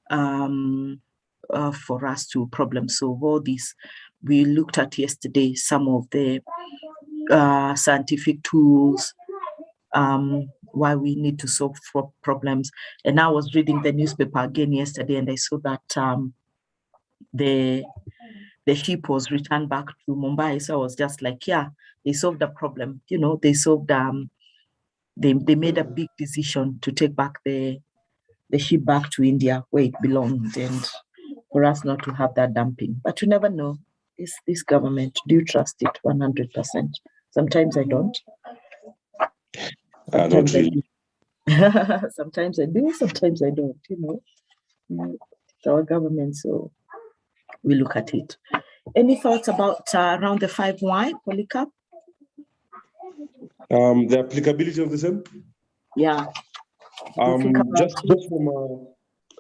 for us to problem solve all this. We looked at yesterday some of the scientific tools, why we need to solve problems. And I was reading the newspaper again yesterday, and I saw that the ship was returned back to Mumbai. So I was just like, yeah, they solved the problem. You know, they solved. They made a big decision to take back the ship back to India where it belonged, and for us not to have that dumping. But you never know. This government, do you trust it 100%? Sometimes I don't. Not really. Sometimes I do, sometimes I don't, you know. It's our government, so we look at it. Any thoughts about around the 5 why, Polycarp? The applicability of the same? Yeah. Just from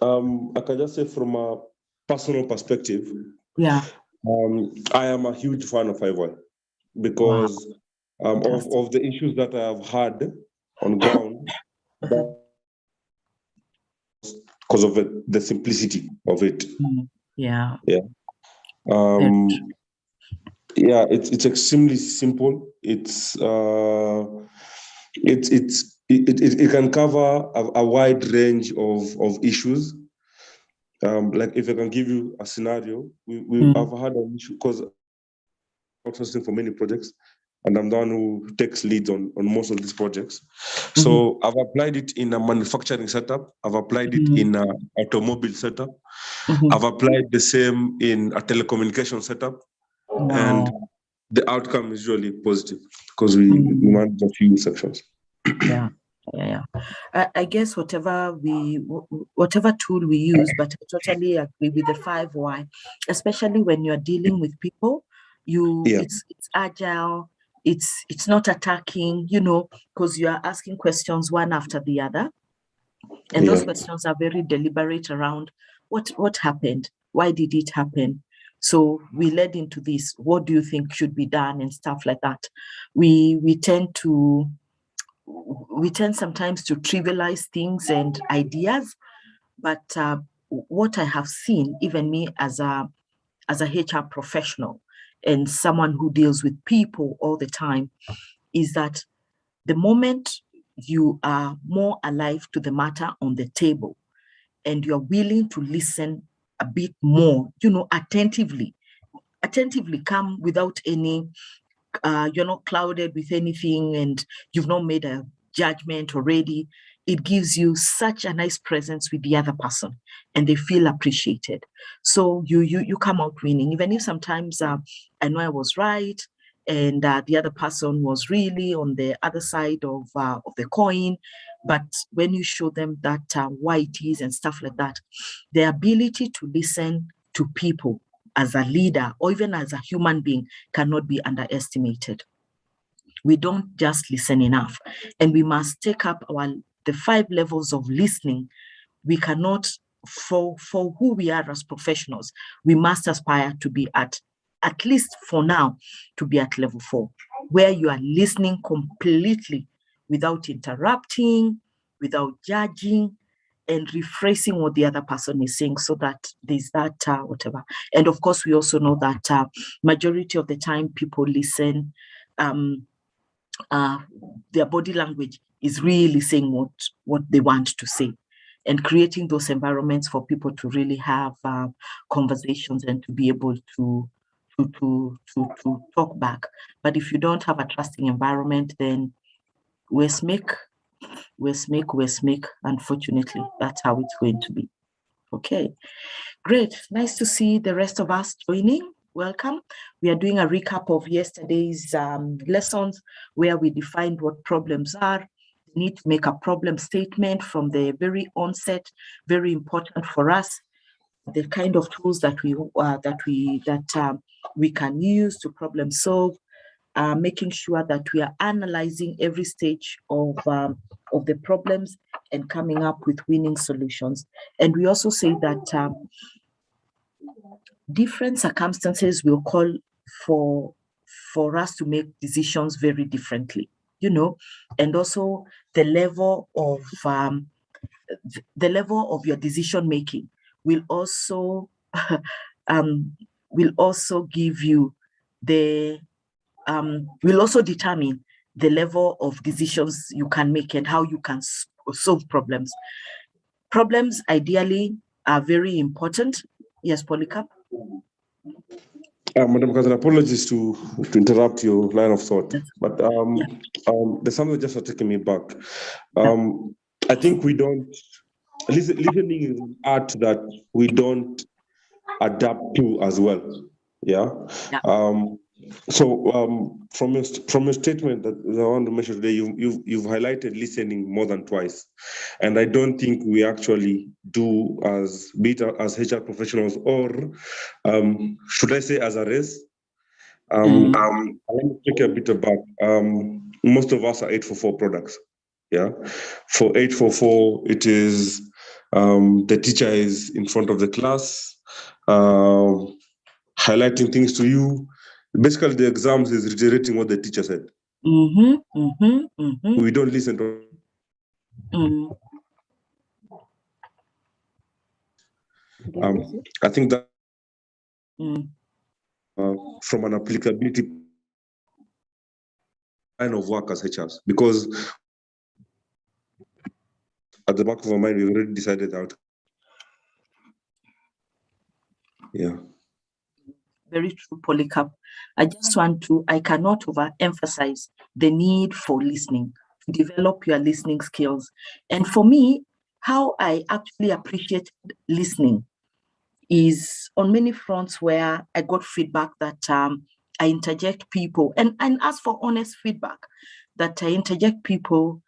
I can just say from a personal perspective. Yeah. I am a huge fan of 5 why because of the issues that I have had on ground, because of the simplicity of it. Yeah. Yeah. Yeah, it's extremely simple. It can cover a wide range of issues. Like if I can give you a scenario, we have had an issue because I'm outsourcing for many projects, and I'm the one who takes leads on most of these projects. So I've applied it in a manufacturing setup. I've applied it in an automobile setup. I've applied the same in a telecommunication setup. And the outcome is really positive because we manage a few sections. Yeah. I guess whatever tool we use, but I totally agree with the 5 why, especially when you're dealing with people. It's agile. It's not attacking, you know, because you are asking questions one after the other, and those questions are very deliberate around what happened, why did it happen. So we led into this. What do you think should be done and stuff like that. We tend sometimes to trivialize things and ideas, but what I have seen, even me as a HR professional and someone who deals with people all the time, is that the moment you are more alive to the matter on the table and you're willing to listen a bit more, you know, attentively come without any, you're not clouded with anything and you've not made a judgment already, it gives you such a nice presence with the other person and they feel appreciated. So you come out winning, even if sometimes I know I was right and the other person was really on the other side of the coin. But when you show them that why it is and stuff like that, the ability to listen to people as a leader or even as a human being cannot be underestimated. We don't just listen enough, and we must take up the 5 levels of listening. We cannot, for who we are as professionals, we must aspire to be at least for now, to be at level 4, where you are listening completely without interrupting, without judging, and rephrasing what the other person is saying, so that there's that whatever. And of course, we also know that majority of the time people listen, their body language is really saying what they want to say, and creating those environments for people to really have conversations and to be able to talk back. But if you don't have a trusting environment, then we make. Unfortunately, that's how it's going to be. Okay, great. Nice to see the rest of us joining. Welcome. We are doing a recap of yesterday's lessons where we defined what problems are. We need to make a problem statement from the very onset. Very important for us. The kind of tools that we can use to problem solve. Making sure that we are analyzing every stage of the problems and coming up with winning solutions. And we also say that different circumstances will call for us to make decisions very differently, you know, and also the level of your decision making will also give you the will also determine the level of decisions you can make and how you can solve problems. Problems ideally are very important. Yes, Polycarp? Madam Cousin, apologies to interrupt your line of thought, but there's something just taking me back. I think we don't, listening is an art that we don't adapt to as well. Yeah. So from your statement that I want to mention today, you've highlighted listening more than twice, and I don't think we actually do as HR professionals, or should I say as a race. Let me take a bit back. Most of us are 844 products. Yeah. For 844, it is the teacher is in front of the class, highlighting things to you. Basically, the exams is reiterating what the teacher said. We don't listen to. I think that from an applicability line of work as HRs, because at the back of our mind, we already decided out. Yeah. Very true, Polycarp. I cannot overemphasize the need for listening, to develop your listening skills. And for me, how I actually appreciate listening is on many fronts where I got feedback that I interject people, and ask for honest feedback, that I interject people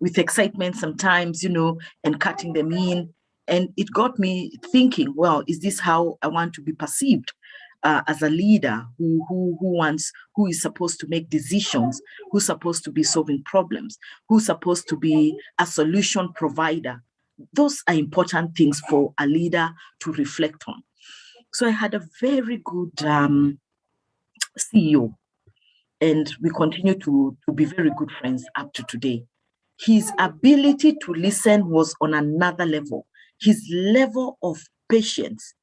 with excitement sometimes, and cutting them in. And it got me thinking, well, is this how I want to be perceived as a leader who is supposed to make decisions, who's supposed to be solving problems, who's supposed to be a solution provider? Those are important things for a leader to reflect on. So I had a very good CEO, and we continue to be very good friends up to today. His ability to listen was on another level. His level of patience,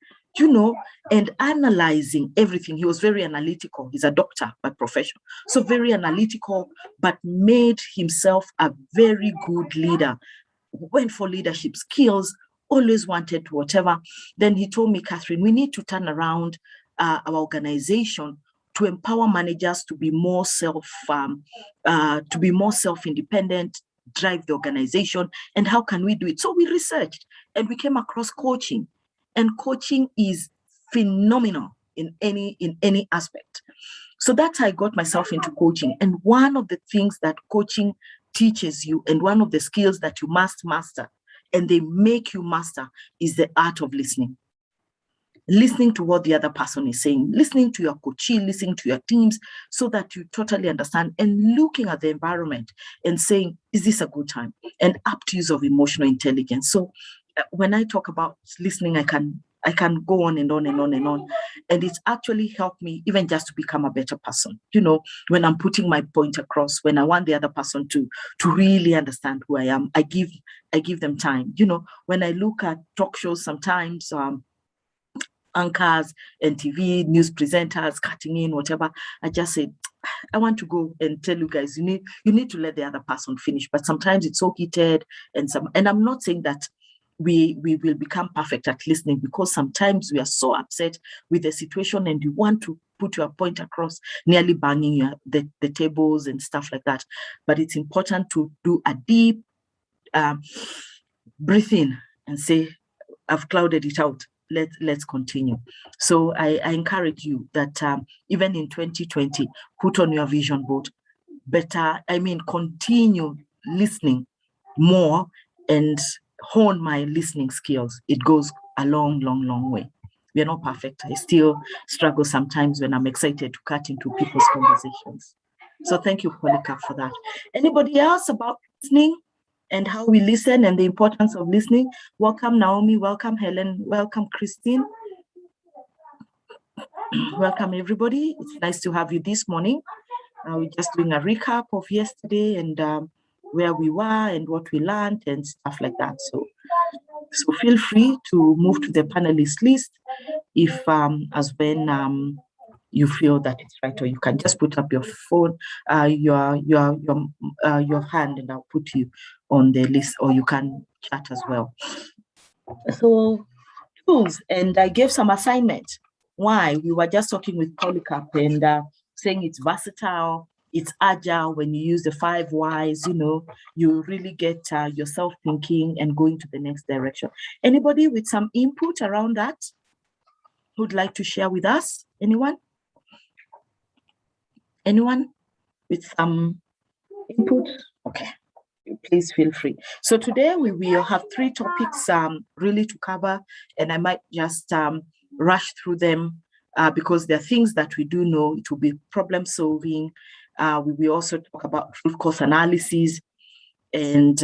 and analyzing everything. He was very analytical. He's a doctor by profession. So very analytical, but made himself a very good leader. Went for leadership skills, always wanted to whatever. Then he told me, Catherine, we need to turn around our organization to empower managers to be more self-independent, drive the organization. And how can we do it? So we researched and we came across coaching. And coaching is phenomenal in any aspect. So that's how I got myself into coaching. And one of the things that coaching teaches you, and one of the skills that you must master, and they make you master, is the art of listening. Listening to what the other person is saying, listening to your coachee, listening to your teams, so that you totally understand, and looking at the environment and saying, is this a good time? And apt use of emotional intelligence. So when I talk about listening, I can go on and on and on and on. And it's actually helped me even just to become a better person. When I'm putting my point across, when I want the other person to really understand who I am, I give them time. When I look at talk shows sometimes, anchors and TV news presenters cutting in, whatever, I just say, I want to go and tell you guys, you need to let the other person finish. But sometimes it's so heated, and I'm not saying that we will become perfect at listening, because sometimes we are so upset with the situation and you want to put your point across, nearly banging the tables and stuff like that. But it's important to do a deep breathe in and say, I've clouded it out. Let's continue. So I encourage you that even in 2020, put on your vision board. Continue listening more and hone my listening skills. It goes a long, long, long way. We are not perfect. I still struggle sometimes when I'm excited to cut into people's conversations. So thank you, Polycarp, for that. Anybody else about listening and how we listen and the importance of listening? Welcome, Naomi. Welcome, Helen. Welcome, Christine. Welcome, everybody. It's nice to have you this morning. We're just doing a recap of yesterday and where we were and what we learned and stuff like that. So So feel free to move to the panelist list if as when you feel that it's right, or you can just put up your phone, your hand, and I'll put you on the list, or you can chat as well. So tools, and I gave some assignment. Why? We were just talking with Polycarp and saying it's versatile, it's agile. When you use the 5 whys, you really get yourself thinking and going to the next direction. Anybody with some input around that who'd like to share with us? Anyone? Anyone with some input? Okay, please feel free. So today we will have 3 topics really to cover, and I might just rush through them because there are things that we do know. It will be problem solving. We will also talk about root cause analysis and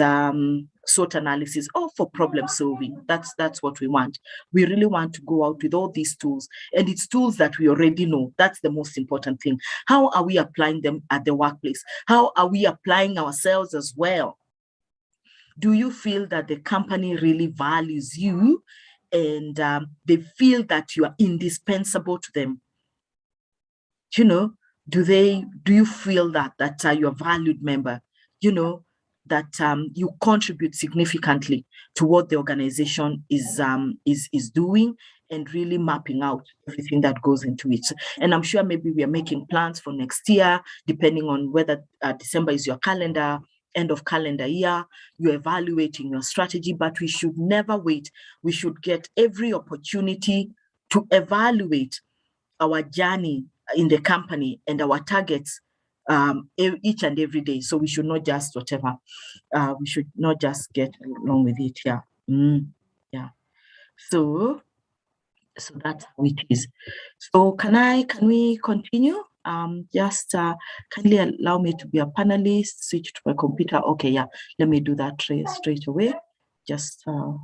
SWOT analysis, all for problem solving. That's what we want. We really want to go out with all these tools, and it's tools that we already know. That's the most important thing. How are we applying them at the workplace? How are we applying ourselves as well? Do you feel that the company really values you and they feel that you are indispensable to them? Do you feel that you're a valued member? That you contribute significantly to what the organization is doing, and really mapping out everything that goes into it. And I'm sure maybe we are making plans for next year, depending on whether December is your calendar, end of calendar year, you're evaluating your strategy, but we should never wait. We should get every opportunity to evaluate our journey in the company and our targets each and every day. So we should not just we should not just get along with it. Yeah. So that's how it is. So can we continue? Just kindly allow me to be a panelist, switch to my computer. Okay, yeah, let me do that straight away. Just so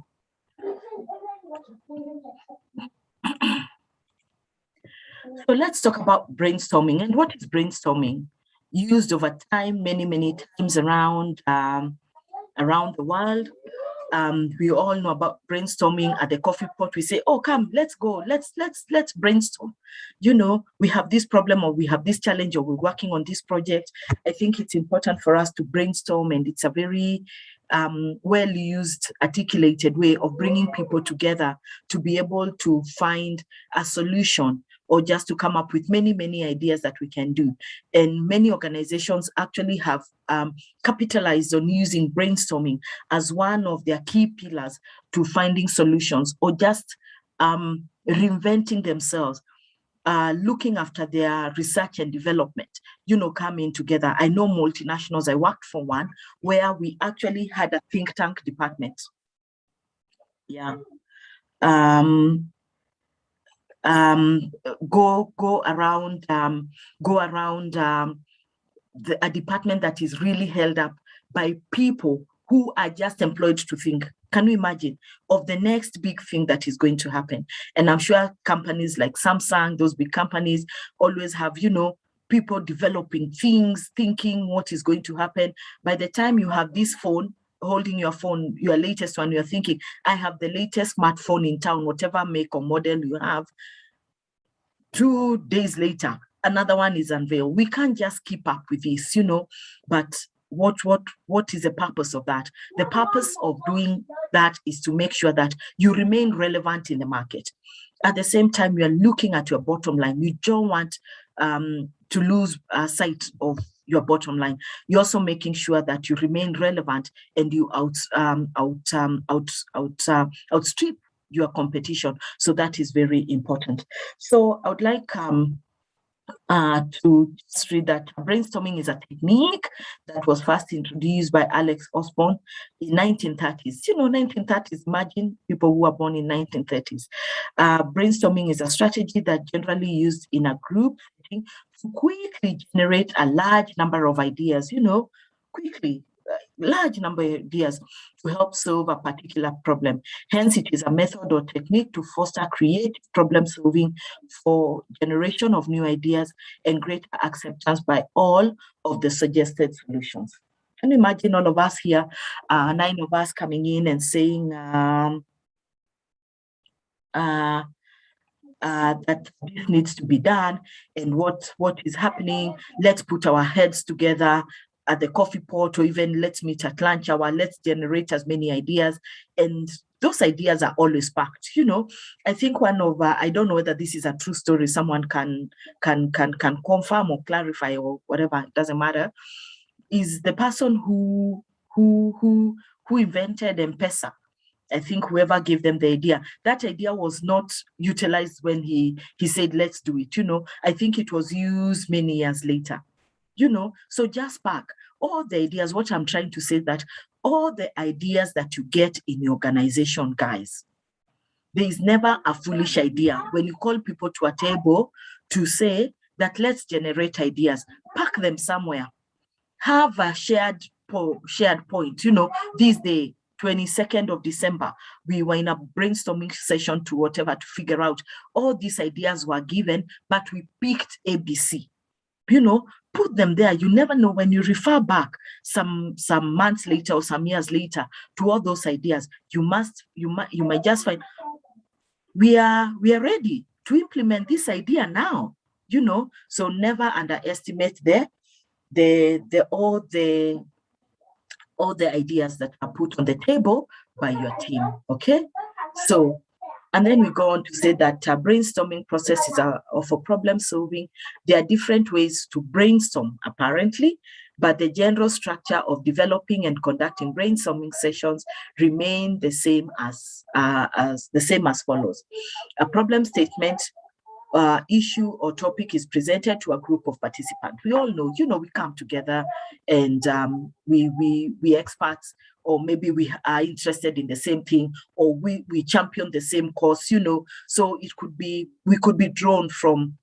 let's talk about brainstorming. And what is brainstorming? Used over time, many times around the world. We all know about brainstorming at the coffee pot. We say, oh, come, let's go. Let's brainstorm. We have this problem, or we have this challenge, or we're working on this project. I think it's important for us to brainstorm, and it's a very well-used, articulated way of bringing people together to be able to find a solution, or just to come up with many ideas that we can do. And many organizations actually have capitalized on using brainstorming as one of their key pillars to finding solutions, or just reinventing themselves, looking after their research and development, coming together. I know multinationals, I worked for one where we actually had a think tank department. Yeah. Go around a department that is really held up by people who are just employed to think. Can you imagine of the next big thing that is going to happen? And I'm sure companies like Samsung, those big companies, always have, people developing things, thinking what is going to happen. By the time you have this phone, holding your phone, your latest one, you're thinking, I have the latest smartphone in town, whatever make or model you have. 2 days later, another one is unveiled. We can't just keep up with this, but what is the purpose of that? The purpose of doing that is to make sure that you remain relevant in the market. At the same time, you're looking at your bottom line. You don't want to lose sight of your bottom line. You're also making sure that you remain relevant and you outstrip your competition. So that is very important. So I would like to just read that brainstorming is a technique that was first introduced by Alex Osborne in 1930s. 1930s, imagine people who were born in 1930s. Brainstorming is a strategy that generally used in a group to quickly generate a large number of ideas, quickly, large number of ideas to help solve a particular problem. Hence, it is a method or technique to foster creative problem solving for generation of new ideas and greater acceptance by all of the suggested solutions. Can you imagine all of us here, 9 of us coming in and saying, that this needs to be done and what is happening. Let's put our heads together at the coffee pot, or even let's meet at lunch hour. Let's generate as many ideas, and those ideas are always packed. I think one of I don't know whether this is a true story. Someone can confirm or clarify or whatever. It doesn't matter. Is the person who invented M-Pesa. I think whoever gave them the idea, that idea was not utilized when he said, let's do it. I think it was used many years later. So just pack all the ideas. What I'm trying to say that all the ideas that you get in your organization, guys, there is never a foolish idea. When you call people to a table to say that let's generate ideas, pack them somewhere. Have a shared point. This day, 22nd of December, we were in a brainstorming session to whatever to figure out all these ideas were given, but we picked ABC. Put them there. You never know when you refer back some months later or some years later to all those ideas. You might just find we are ready to implement this idea now. So never underestimate all the ideas that are put on the table by your team. Okay, so. And then we go on to say that brainstorming processes are for problem solving. There are different ways to brainstorm, apparently, but the general structure of developing and conducting brainstorming sessions remain the same as follows. A problem statement, issue or topic is presented to a group of participants. We all know, we come together and we experts, or maybe we are interested in the same thing, or we champion the same cause, so we could be drawn from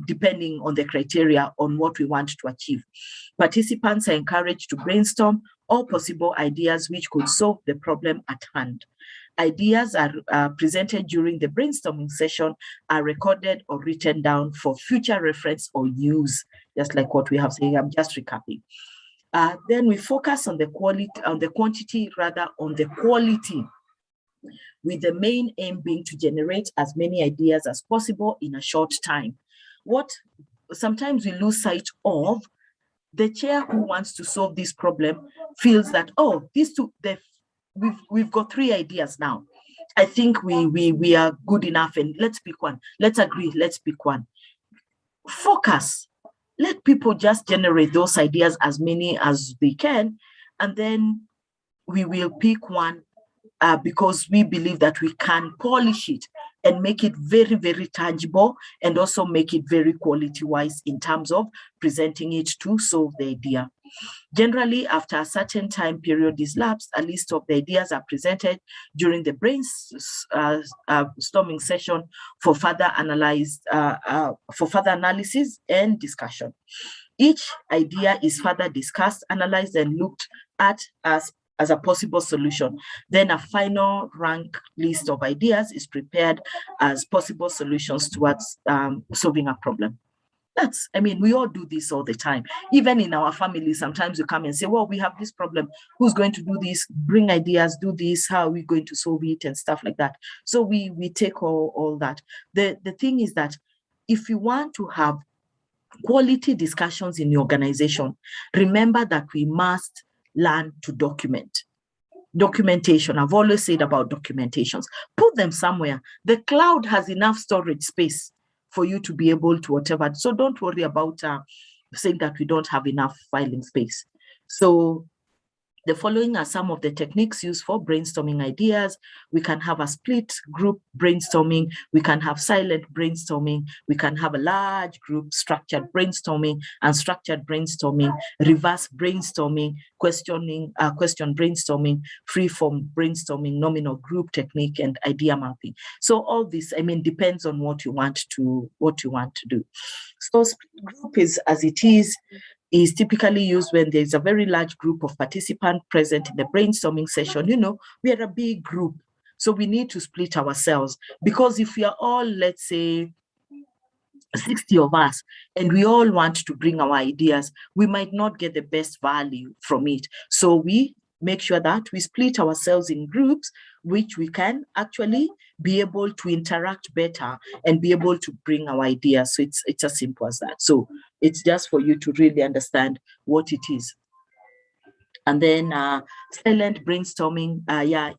depending on the criteria on what we want to achieve. Participants are encouraged to brainstorm all possible ideas which could solve the problem at hand. Ideas are presented during the brainstorming session, are recorded or written down for future reference or use, just like what we have said. I'm just recapping. Then we focus on the quantity rather on the quality, with the main aim being to generate as many ideas as possible in a short time. What sometimes we lose sight of, the chair who wants to solve this problem feels that, we've got 3 ideas now. I think we are good enough, and let's pick one. Let's agree, let's pick one. Focus. Let people just generate those ideas, as many as they can, and then we will pick one because we believe that we can polish it and make it very, very tangible, and also make it very quality-wise in terms of presenting it to solve the idea. Generally, after a certain time period is lapsed, a list of the ideas are presented during the brainstorming session for further analysis and discussion. Each idea is further discussed, analyzed, and looked at as a possible solution. Then a final rank list of ideas is prepared as possible solutions towards solving a problem. We all do this all the time. Even in our family, sometimes you come and say, well, we have this problem. Who's going to do this? Bring ideas, do this. How are we going to solve it? And stuff like that. So we take all that. The thing is that if you want to have quality discussions in your organization, remember that we must learn to document. Documentation. I've always said about documentations. Put them somewhere. The cloud has enough storage space for you to be able to whatever. So don't worry about saying that we don't have enough filing space. So the following are some of the techniques used for brainstorming ideas. We can have a split group brainstorming. We can have silent brainstorming. We can have a large group structured brainstorming, unstructured brainstorming, reverse brainstorming, question brainstorming, freeform brainstorming, nominal group technique, and idea mapping. So all this, depends on what you want to do. So split group is as it is typically used when there's a very large group of participants present in the brainstorming session. We are a big group, so we need to split ourselves, because if we are all, let's say, 60 of us, and we all want to bring our ideas, we might not get the best value from it. So we make sure that we split ourselves in groups, which we can actually be able to interact better and be able to bring our ideas. So it's as simple as that. So it's just for you to really understand what it is. And then silent brainstorming,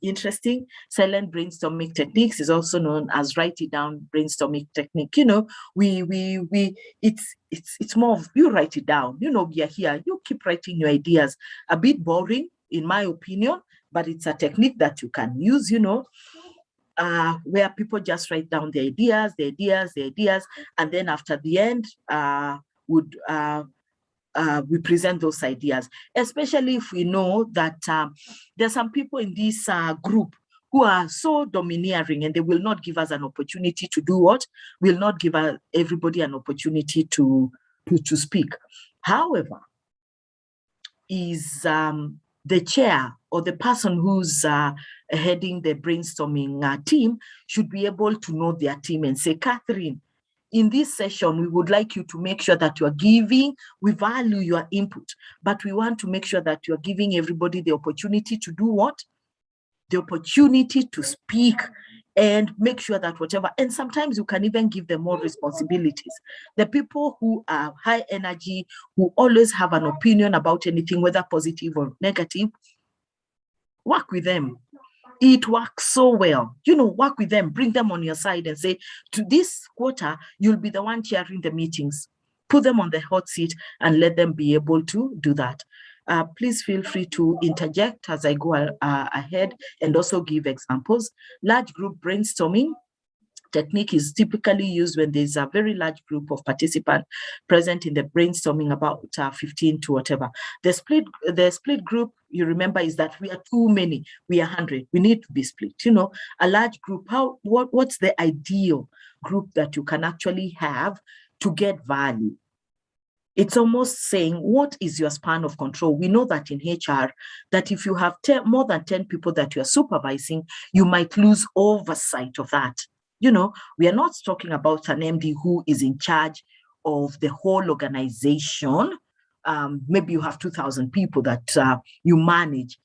interesting. Silent brainstorming techniques is also known as write it down brainstorming technique. You know, it's more of you write it down. You know, we are here. You keep writing your ideas. A bit boring, in my opinion, but it's a technique that you can use. You know, where people just write down their ideas, and then after the end, we present those ideas, especially if we know that there are some people in this group who are so domineering and they will not give us an opportunity to do what? Will not give everybody an opportunity to speak. However, is the chair or the person who's heading the brainstorming team should be able to know their team and say, Catherine, in this session, we would like you to make sure that you are giving, we value your input, but we want to make sure that you're giving everybody the opportunity to do what? The opportunity to speak and make sure that whatever, and sometimes you can even give them more responsibilities. The people who are high energy, who always have an opinion about anything, whether positive or negative, work with them. It works so well. You know, work with them, bring them on your side and say, to this quarter, you'll be the one chairing the meetings. Put them on the hot seat and let them be able to do that. Please feel free to interject as I go ahead and also give examples. Large group brainstorming technique is typically used when there's a very large group of participants present in the brainstorming, about 15 to whatever. The split group, you remember, is that we are too many. We are 100. We need to be split. You know, a large group. What's the ideal group that you can actually have to get value? It's almost saying, what is your span of control? We know that in HR, that if you have more than 10 people that you are supervising, you might lose oversight of that. You know, we are not talking about an MD who is in charge of the whole organization. Maybe you have 2,000 people that you manage.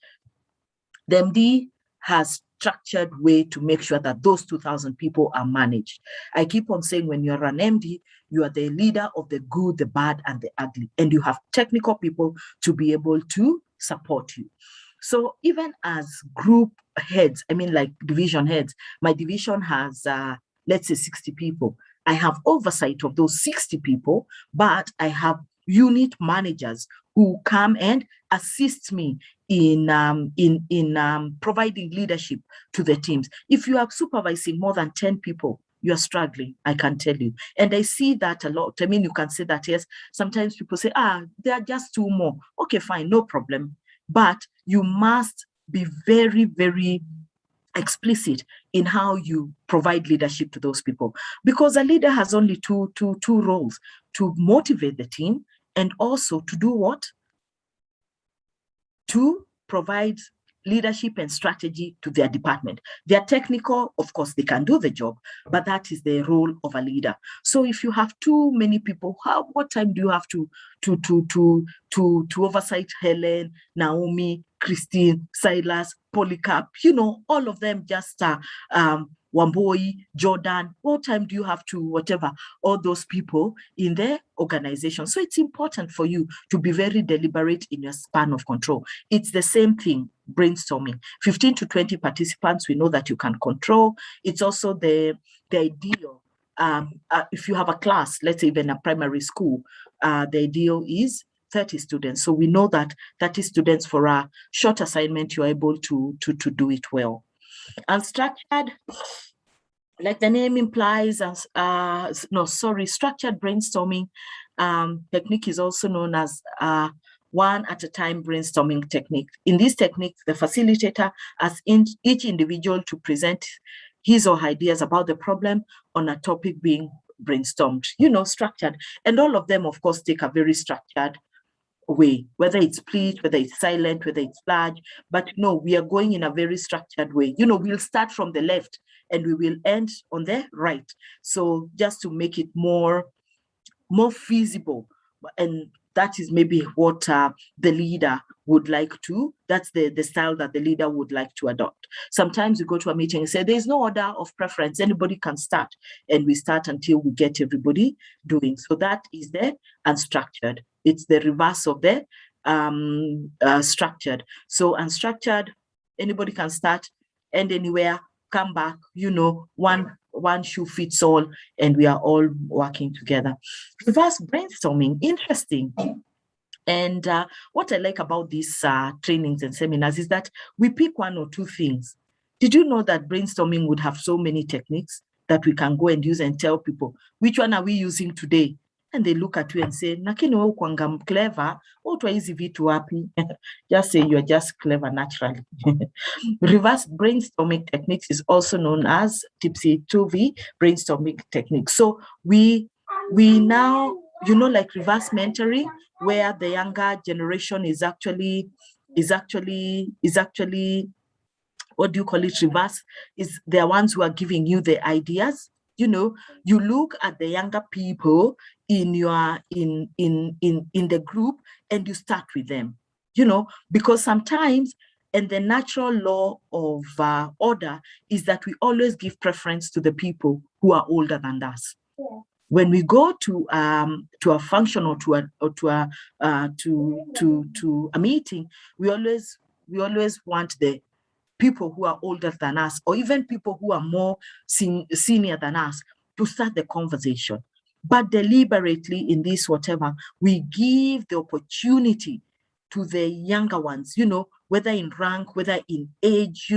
The MD has structured way to make sure that those 2,000 people are managed. I keep on saying, when you're an MD, you are the leader of the good, the bad, and the ugly, and you have technical people to be able to support you. So even as group heads, I mean, like division heads, my division has, let's say 60 people. I have oversight of those 60 people, but I have unit managers who come and assist me in providing leadership to the teams. If you are supervising more than 10 people, you're struggling, I can tell you. And I see that a lot. I mean, you can say that, yes, sometimes people say, there are just 2 more. Okay, fine, no problem. But you must be very, very explicit in how you provide leadership to those people, because a leader has only two roles: to motivate the team and also to do what? To provide leadership and strategy to their department. They're technical, of course, they can do the job, but that is the role of a leader. So if you have too many people, what time do you have to oversight Helen, Naomi, Christine, Silas, Polycarp? You know, all of them just Wamboi, Jordan. What time do you have to whatever, all those people in the organization? So it's important for you to be very deliberate in your span of control. It's the same thing, brainstorming. 15 to 20 participants, we know that you can control. It's also the ideal. If you have a class, let's say even a primary school, the ideal is 30 students. So we know that 30 students for a short assignment, you're able to do it well. Unstructured, like the name implies, structured brainstorming technique is also known as one at a time brainstorming technique. In this technique, the facilitator asks each individual to present his or her ideas about the problem on a topic being brainstormed, you know, structured. And all of them, of course, take a very structured way, whether it's split, whether it's silent, whether it's large. But no, we are going in a very structured way. You know, we'll start from the left and we will end on the right. So just to make it more feasible, and that is maybe what the leader would like to, that's the style that the leader would like to adopt. Sometimes we go to a meeting and say, there's no order of preference, anybody can start. And we start until we get everybody doing. So that is the unstructured. It's the reverse of the structured. So unstructured, anybody can start, end anywhere, come back, one shoe fits all, and we are all working together. Reverse brainstorming, interesting. And what I like about these trainings and seminars is that we pick one or two things. Did you know that brainstorming would have so many techniques that we can go and use and tell people, which one are we using today? And they look at you and say, nakini wewe kwanga clever, utwa hizi vitu wapi? Just say you're just clever naturally. Reverse brainstorming techniques is also known as Tipsy 2V brainstorming techniques. So we now, like reverse mentoring, where the younger generation is actually, what do you call it? Reverse is they're ones who are giving you the ideas. You look at the younger people in your in the group and you start with them, because sometimes, and the natural law of order is that we always give preference to the people who are older than us. Yeah. When we go to a function or to a meeting, we always want the people who are older than us, or even people who are more senior than us, to start the conversation. But deliberately in this whatever, we give the opportunity to the younger ones, whether in rank, whether in age,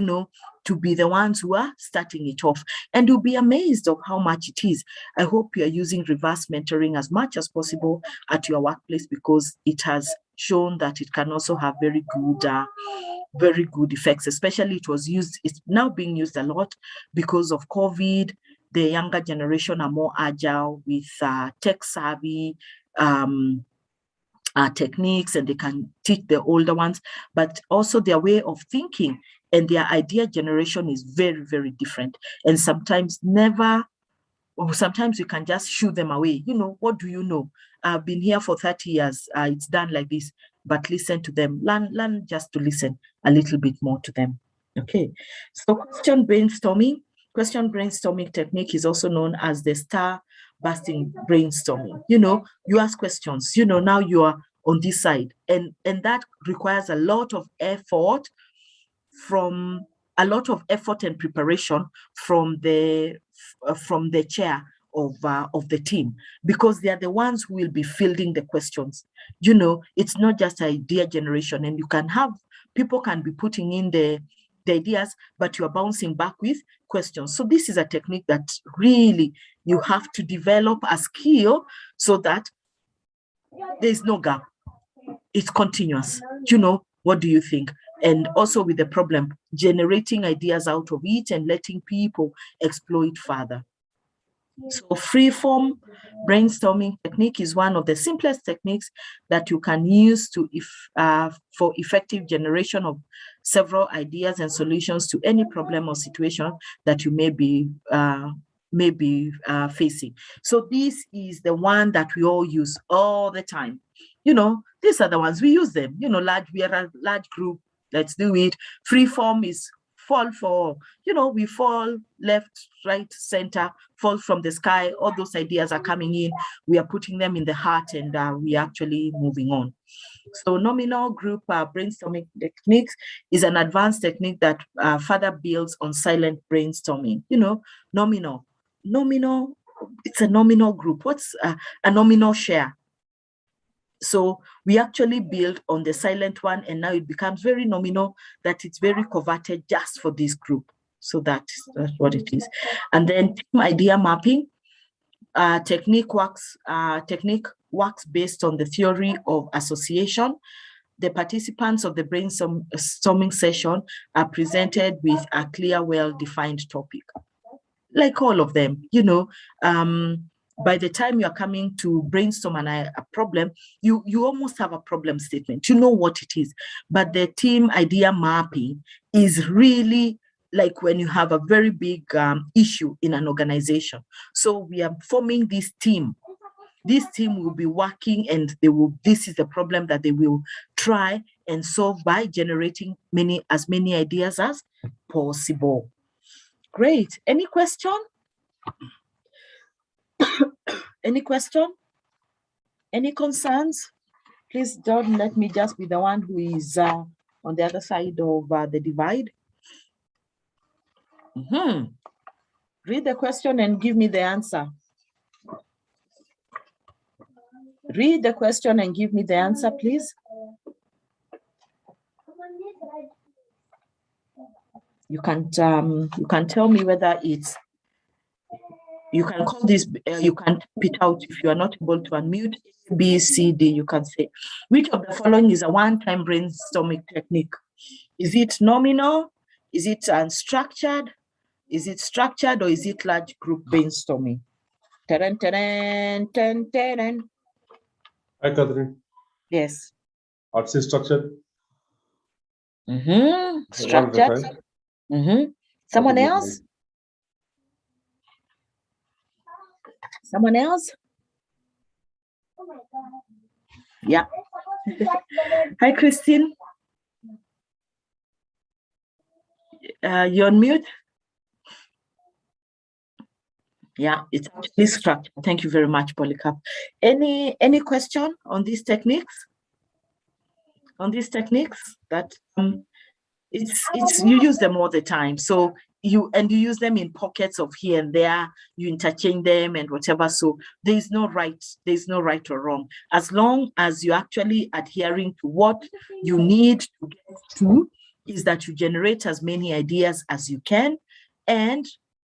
to be the ones who are starting it off. And you'll be amazed of how much it is. I hope you are using reverse mentoring as much as possible at your workplace, because it has shown that it can also have very good effects. Especially it's now being used a lot because of COVID. The younger generation are more agile with tech savvy techniques, and they can teach the older ones, but also their way of thinking and their idea generation is very, very different. And sometimes you can just shoo them away. What do you know? I've been here for 30 years. It's done like this, but listen to them. Learn just to listen a little bit more to them. Okay. So question brainstorming technique is also known as the star busting brainstorming. You ask questions, now you are on this side, and that requires a lot of effort and preparation from the chair of the team, because they are the ones who will be fielding the questions. It's not just idea generation, and people can be putting in the ideas, but you are bouncing back with questions. So this is a technique that really you have to develop a skill so that there's no gap. It's continuous. What do you think? And also with the problem, generating ideas out of it and letting people explore it further. So freeform brainstorming technique is one of the simplest techniques that you can use for effective generation of several ideas and solutions to any problem or situation that you may be facing. So this is the one that we all use all the time. These are the ones we use them. We are a large group. Let's do it. Freeform is fall for, we fall left, right, center, fall from the sky. All those ideas are coming in. We are putting them in the heart, and we are actually moving on. So nominal group brainstorming techniques is an advanced technique that further builds on silent brainstorming. Nominal, it's a nominal group. What's a nominal share? So we actually build on the silent one, and now it becomes very nominal, that it's very coveted just for this group. So that's what it is. And then team idea mapping technique works based on the theory of association. The participants of the brainstorming session are presented with a clear, well-defined topic. Like all of them, by the time you're coming to brainstorm a problem, you almost have a problem statement. You know what it is. But the team idea mapping is really like when you have a very big issue in an organization. So we are forming this team this team will be working, and this is the problem that they will try and solve by generating as many ideas as possible. Great. Any question? Any question? Any concerns? Please don't let me just be the one who is on the other side of the divide. Read the question and give me the answer. Read the question and give me the answer, please. You can tell me whether it's, you can call this, you can type it out if you are not able to unmute. A, B, C, D, you can say, which of the following is a one-time brainstorming technique? Is it nominal? Is it unstructured? Is it structured, or is it large group brainstorming? Hi, Catherine. Yes. I'd say structured. Structured. Someone else? Someone else? Oh my God. Yeah. Hi, Christine. You're on mute. Yeah, it's actually structured. Thank you very much, Polycarp. Any question on these techniques? On these techniques that it's you use them all the time. So you use them in pockets of here and there. You interchange them and whatever. So there's no right or wrong. As long as you're actually adhering to what you need to get to, is that you generate as many ideas as you can and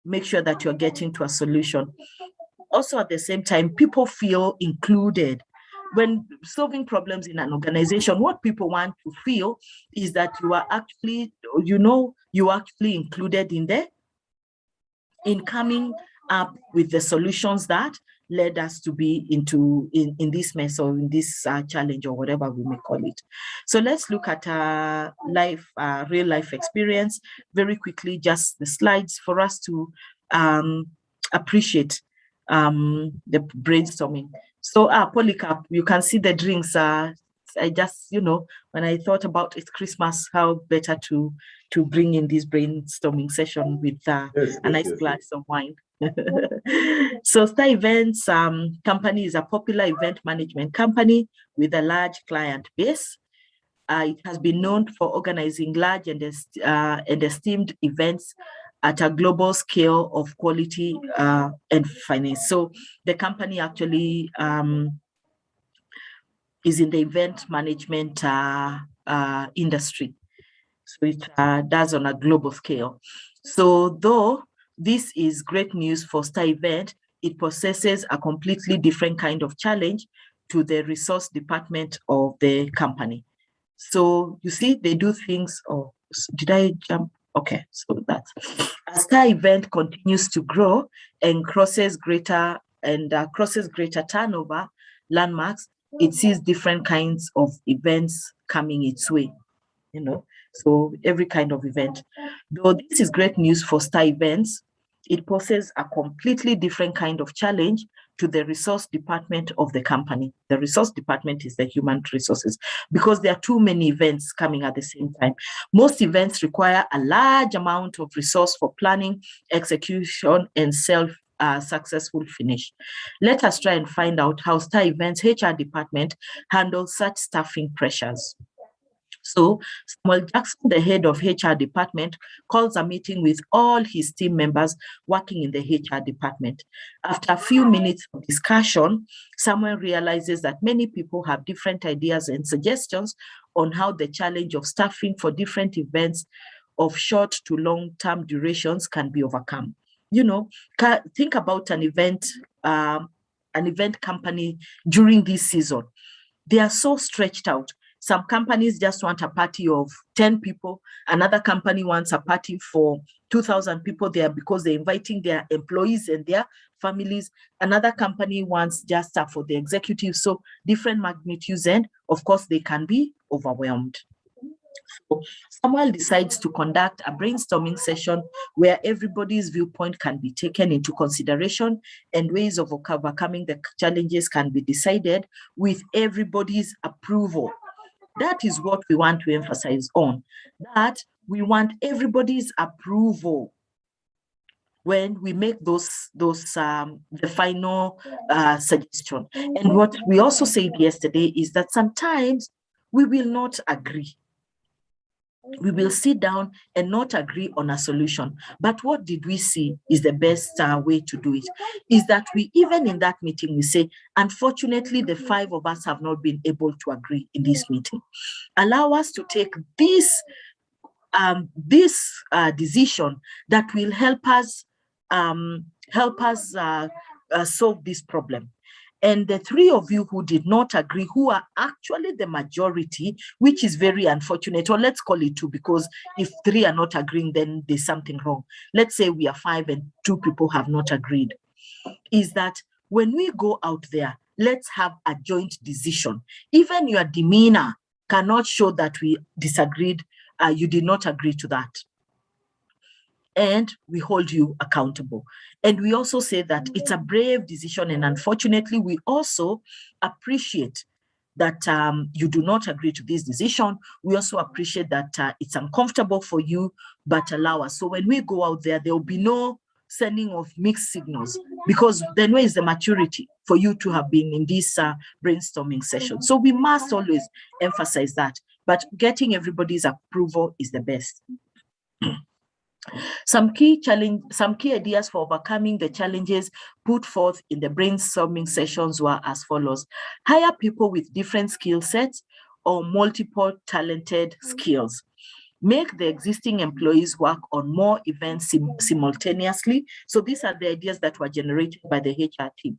make sure that you're getting to a solution. Also, at the same time, people feel included. When solving problems in an organization, what people want to feel is that you are actually, you are actually included in coming up with the solutions that led us to be in this mess, or in this challenge, or whatever we may call it. So let's look at real life experience very quickly, just the slides for us to appreciate the brainstorming. So Polycarp, you can see the drinks. I just, when I thought about it's Christmas, how better to bring in this brainstorming session with a nice glass of wine. So Star Events company is a popular event management company with a large client base. It has been known for organizing large and esteemed events at a global scale of quality and finance. So the company actually is in the event management industry. So it does on a global scale. So though this is great news for Star Event, it possesses a completely different kind of challenge to the resource department of the company. So you see, they do things, oh, did I jump? Okay, so that's, as Star Event continues to grow and crosses greater turnover landmarks, it sees different kinds of events coming its way, so every kind of event. Though this is great news for Star Events, it poses a completely different kind of challenge to the resource department of the company. The resource department is the human resources, because there are too many events coming at the same time. Most events require a large amount of resource for planning, execution, and successful finish. Let us try and find out how Star Events HR department handles such staffing pressures. So Samuel Jackson, the head of HR department, calls a meeting with all his team members working in the HR department. After a few minutes of discussion, Samuel realizes that many people have different ideas and suggestions on how the challenge of staffing for different events of short to long-term durations can be overcome. Think about an event company during this season. They are so stretched out. Some companies just want a party of 10 people. Another company wants a party for 2,000 people there because they're inviting their employees and their families. Another company wants just stuff for the executives. So different magnitudes, and of course they can be overwhelmed. So Samuel decides to conduct a brainstorming session where everybody's viewpoint can be taken into consideration and ways of overcoming the challenges can be decided with everybody's approval. That is what we want to emphasize on, that we want everybody's approval when we make the final suggestion. And what we also said yesterday is that sometimes we will not agree. We will sit down and not agree on a solution. But what did we see is the best way to do it? Is that we, even in that meeting, we say, unfortunately, the 5 of us have not been able to agree in this meeting. Allow us to take this decision that will help us solve this problem. And the 3 of you who did not agree, who are actually the majority, which is very unfortunate, or let's call it 2, because if 3 are not agreeing, then there's something wrong. Let's say we are 5 and 2 people have not agreed. Is that when we go out there, let's have a joint decision. Even your demeanor cannot show that we disagreed, you did not agree to that. And we hold you accountable. And we also say that it's a brave decision. And unfortunately, we also appreciate that you do not agree to this decision. We also appreciate that it's uncomfortable for you, but allow us. So when we go out there, there will be no sending of mixed signals, because then where is the maturity for you to have been in this brainstorming session? So we must always emphasize that, but getting everybody's approval is the best. Some key ideas for overcoming the challenges put forth in the brainstorming sessions were as follows. Hire people with different skill sets or multiple talented skills. Make the existing employees work on more events simultaneously. So these are the ideas that were generated by the HR team.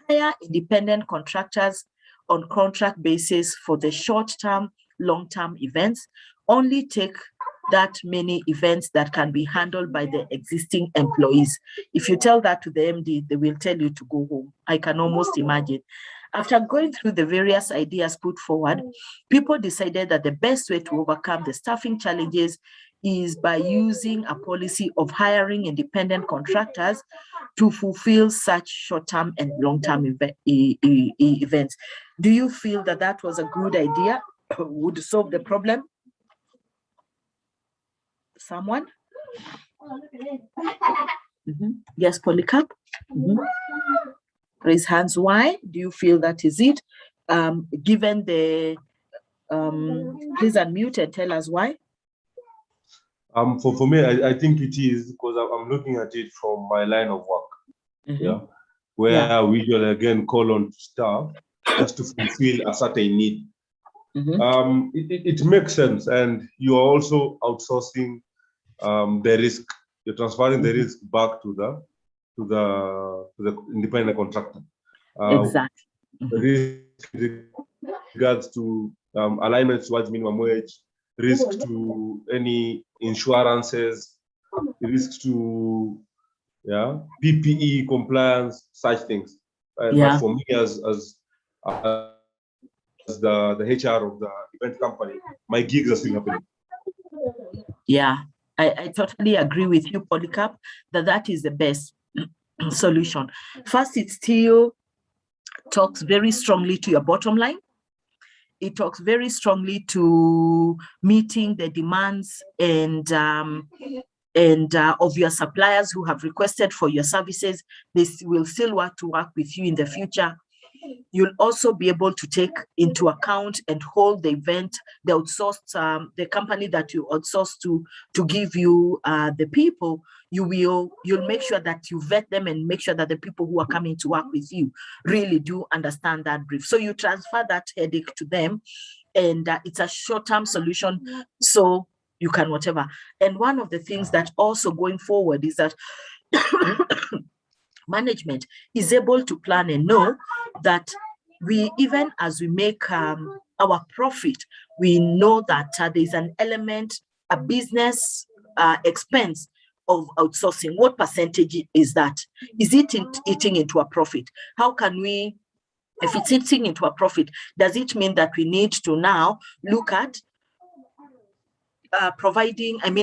Hire independent contractors on contract basis for the short-term, long-term events. Only take that many events that can be handled by the existing employees. If you tell that to the MD, they will tell you to go home. I can almost imagine. After going through the various ideas put forward, people decided that the best way to overcome the staffing challenges is by using a policy of hiring independent contractors to fulfill such short-term and long-term events. Do you feel that that was a good idea? Would solve the problem? Someone? Yes, Polycarp? Raise hands. Why do you feel that is it? Given the, please unmute and tell us why. For me, I think it is because I'm looking at it from my line of work, where we usually again call on staff just to fulfill a certain need. It makes sense, and you are also outsourcing the risk. You're transferring the risk back to the independent contractor. Exactly. Risk regards to alignment towards minimum wage, risk to any insurances, risk to PPE compliance, such things. But for me, as the HR of the event company, my gigs are still happening. Yeah, I totally agree with you, Polycarp, that is the best solution. First, it still talks very strongly to your bottom line. It talks very strongly to meeting the demands and of your suppliers who have requested for your services. They will still want to work with you in the future. You'll also be able to take into account and hold the event, the outsourced, the company that you outsource to give you the people. You'll make sure that you vet them and make sure that the people who are coming to work with you really do understand that brief. So you transfer that headache to them, and it's a short-term solution. So you can whatever. And one of the things that also going forward is that management is able to plan and know that we, even as we make our profit, we know that there's an element, a business expense of outsourcing. What percentage is that? Is it eating into a profit? How can we, if it's eating into a profit, does it mean that we need to now look at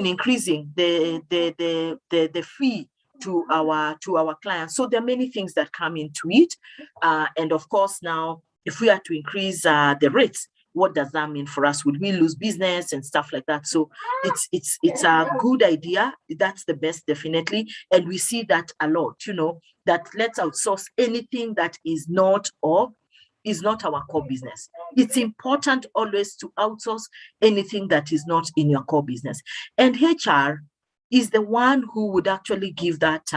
increasing the fee to our clients. So there are many things that come into it. And of course, now, if we are to increase the rates, what does that mean for us? Would we lose business and stuff like that? So it's a good idea. That's the best, definitely. And we see that a lot, that let's outsource anything that is not our core business. It's important always to outsource anything that is not in your core business. And HR is the one who would actually give that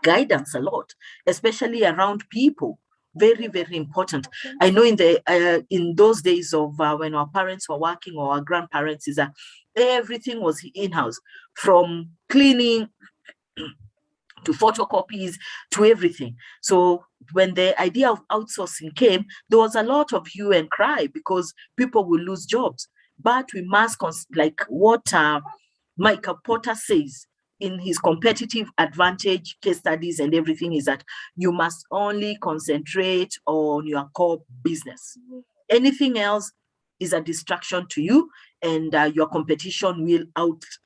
guidance a lot, especially around people. Very, very important. I know in those days of when our parents were working, or our grandparents, is that everything was in-house, from cleaning to photocopies to everything. So when the idea of outsourcing came, there was a lot of hue and cry because people will lose jobs. But we must, like what Michael Porter says in his competitive advantage case studies and everything, is that you must only concentrate on your core business. Anything else is a distraction to you, and your competition will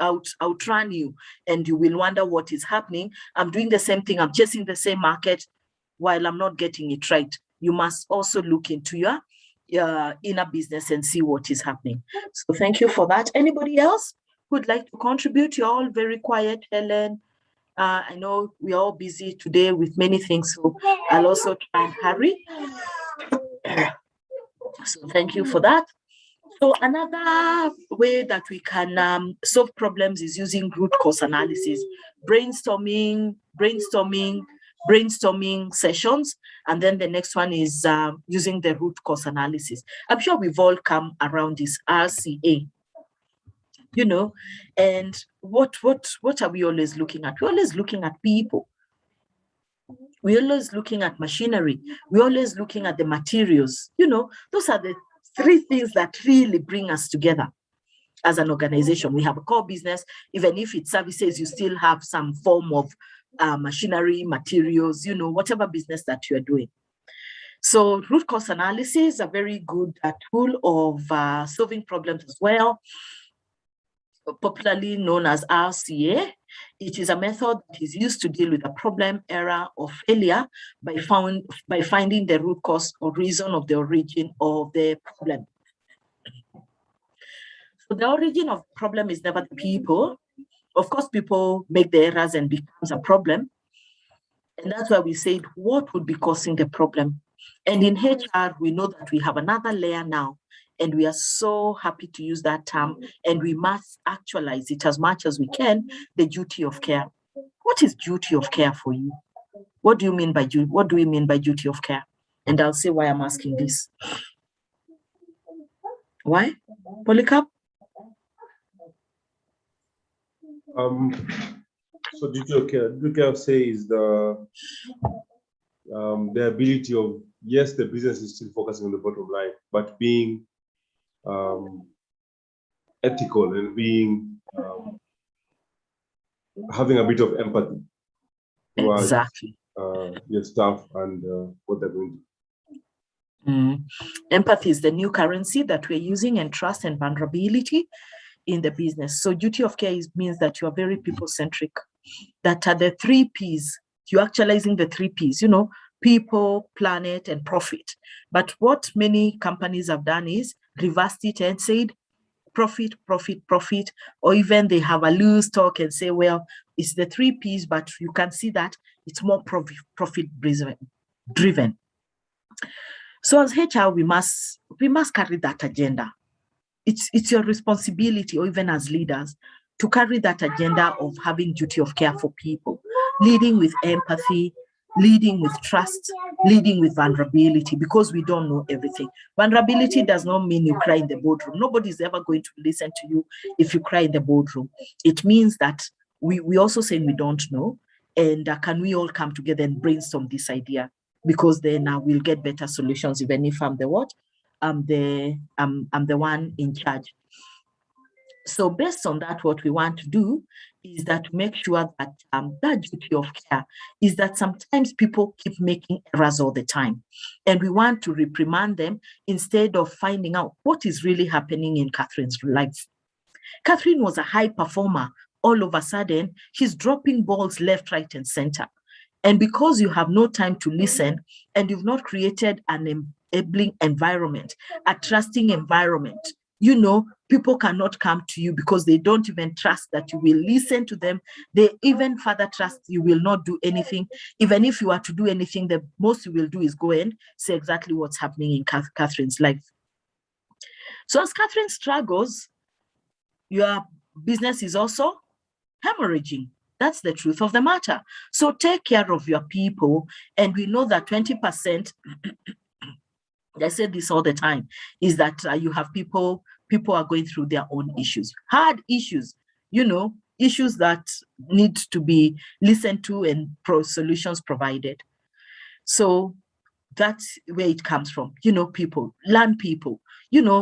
outrun you, and you will wonder what is happening. I'm doing the same thing. I'm chasing the same market while I'm not getting it right. You must also look into your inner business and see what is happening. So thank you for that. Anybody else who'd like to contribute? You're all very quiet, Helen. I know we're all busy today with many things, so I'll also try and hurry. So thank you for that. So another way that we can solve problems is using root cause analysis, brainstorming sessions. And then the next one is using the root cause analysis. I'm sure we've all come around this RCA, and what are we always looking at? We're always looking at people. We're always looking at machinery. We're always looking at the materials. Those are the three things that really bring us together as an organization. We have a core business. Even if it's services, you still have some form of machinery, materials, whatever business that you're doing. So root cause analysis is a very good tool of solving problems as well, popularly known as RCA. It is a method that is used to deal with a problem, error, or failure by finding the root cause or reason of the origin of the problem. So the origin of the problem is never the people. Of course, people make the errors and becomes a problem. And that's why we said, what would be causing the problem? And in HR, we know that we have another layer now, and we are so happy to use that term, and we must actualize it as much as we can, the duty of care. What is duty of care for you? What do we mean by duty of care? And I'll say why I'm asking this. Why? Polycarp? So duty of care say is the ability of, yes, the business is still focusing on the bottom line, but being ethical and being having a bit of empathy towards exactly your staff and what they're going to. Empathy is the new currency that we're using, and trust and vulnerability in the business. So duty of care means that you are very people-centric, that are the 3 Ps. You're actualizing the 3 Ps, people, planet, and profit. But what many companies have done is reversed it and said profit, profit, profit, or even they have a loose talk and say, well, it's the 3 Ps, but you can see that it's more profit driven. So as HR, we must carry that agenda. It's your responsibility, or even as leaders, to carry that agenda of having duty of care for people, leading with empathy, leading with trust, leading with vulnerability, because we don't know everything. Vulnerability does not mean you cry in the boardroom. Nobody's ever going to listen to you if you cry in the boardroom. It means that we also say we don't know, and can we all come together and brainstorm this idea? Because then we'll get better solutions, even if I'm the what? I'm the one in charge. So based on that, what we want to do is that to make sure that that duty of care is that sometimes people keep making errors all the time, and we want to reprimand them instead of finding out what is really happening in Catherine's life. Catherine was a high performer. All of a sudden, she's dropping balls left, right, and center. And because you have no time to listen and you've not created an enabling environment, a trusting environment, people cannot come to you because they don't even trust that you will listen to them. They even further trust you will not do anything. Even if you are to do anything, the most you will do is go and say exactly what's happening in Catherine's life. So as Catherine struggles, your business is also hemorrhaging. That's the truth of the matter. So take care of your people. And we know that 20%, I say this all the time, is that you have people are going through their own issues, hard issues, issues that need to be listened to and solutions provided. So that's where it comes from. People, learn people,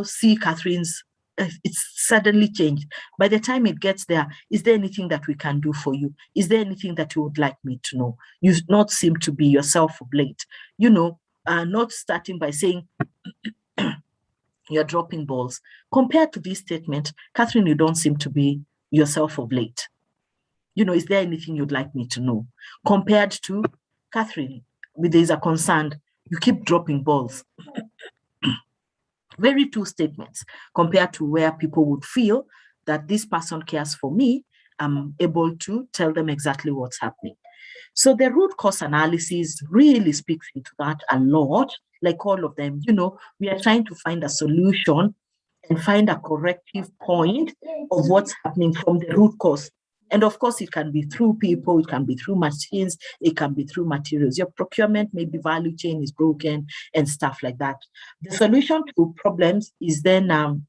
see Catherine's, it's suddenly changed. By the time it gets there, is there anything that we can do for you? Is there anything that you would like me to know? You not seem to be yourself of late, not starting by saying you're dropping balls. Compared to this statement, Catherine, you don't seem to be yourself of late. Is there anything you'd like me to know? Compared to Catherine, there's a concern, you keep dropping balls. Very two statements compared to where people would feel that this person cares for me. I'm able to tell them exactly what's happening. So the root cause analysis really speaks into that a lot, like all of them. We are trying to find a solution and find a corrective point of what's happening from the root cause. And of course, it can be through people, it can be through machines, it can be through materials. Your procurement, maybe value chain is broken and stuff like that. The solution to problems is then,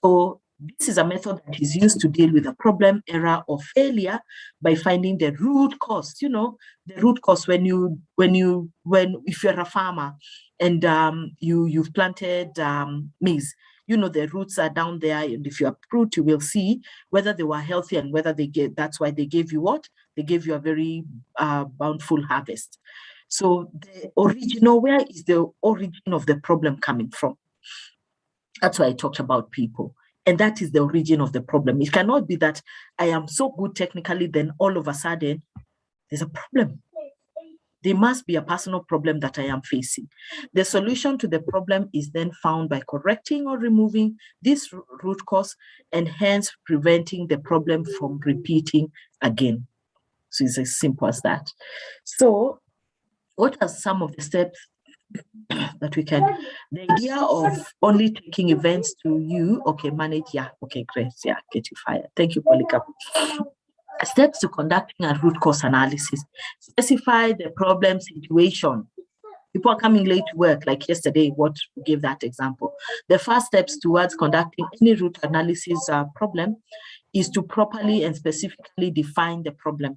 so this is a method that is used to deal with a problem, error, or failure by finding the root cause. The root cause if you're a farmer and you've planted maize, the roots are down there, and if you uproot, you will see whether they were healthy and whether that's why they gave you what? They gave you a very bountiful harvest. So where is the origin of the problem coming from? That's why I talked about people. And that is the origin of the problem. It cannot be that I am so good technically, then all of a sudden there's a problem. There must be a personal problem that I am facing. The solution to the problem is then found by correcting or removing this root cause and hence preventing the problem from repeating again. So it's as simple as that. So what are some of the steps that we can, the idea of only taking events to you, okay, manage, yeah, okay, great, yeah, get you fired. Thank you, Polycarp. Steps to conducting a root cause analysis. Specify the problem situation. People are coming late to work, like yesterday, what gave that example. The first steps towards conducting any root analysis problem is to properly and specifically define the problem.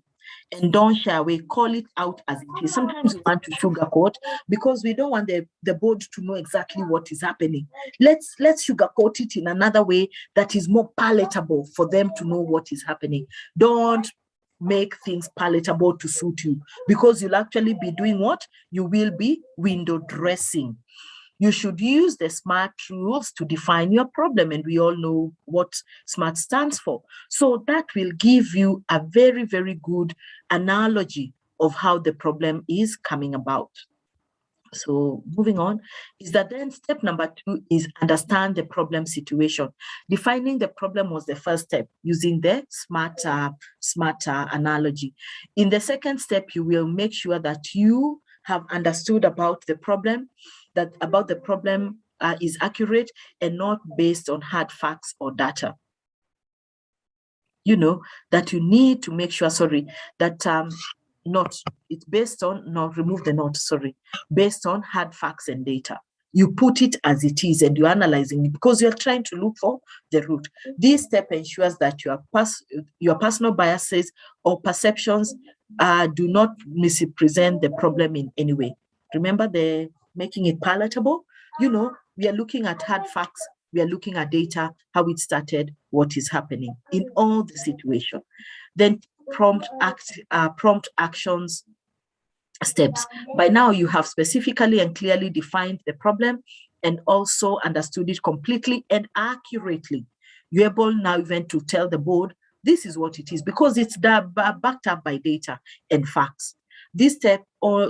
And don't shy away, call it out as it is. Sometimes we want to sugarcoat because we don't want the board to know exactly what is happening. Let's sugarcoat it in another way that is more palatable for them to know what is happening. Don't make things palatable to suit you, because you'll actually be doing what? You will be window dressing. You should use the SMART rules to define your problem, and we all know what SMART stands for. So that will give you a very, very good analogy of how the problem is coming about. So moving on, is that then step number 2 is understand the problem situation. Defining the problem was the first step using the SMART analogy. In the second step, you will make sure that you have understood about the problem, is accurate and not based on hard facts or data. That you need to make sure, that it's based on, remove the not, based on hard facts and data. You put it as it is and you're analyzing it because you're trying to look for the root. This step ensures that your personal biases or perceptions do not misrepresent the problem in any way. Remember, the making it palatable. We are looking at hard facts, we are looking at data, how it started, what is happening in all the situation. Then prompt actions steps. By now, you have specifically and clearly defined the problem and also understood it completely and accurately. You're able now even to tell the board, this is what it is, because it's backed up by data and facts. This step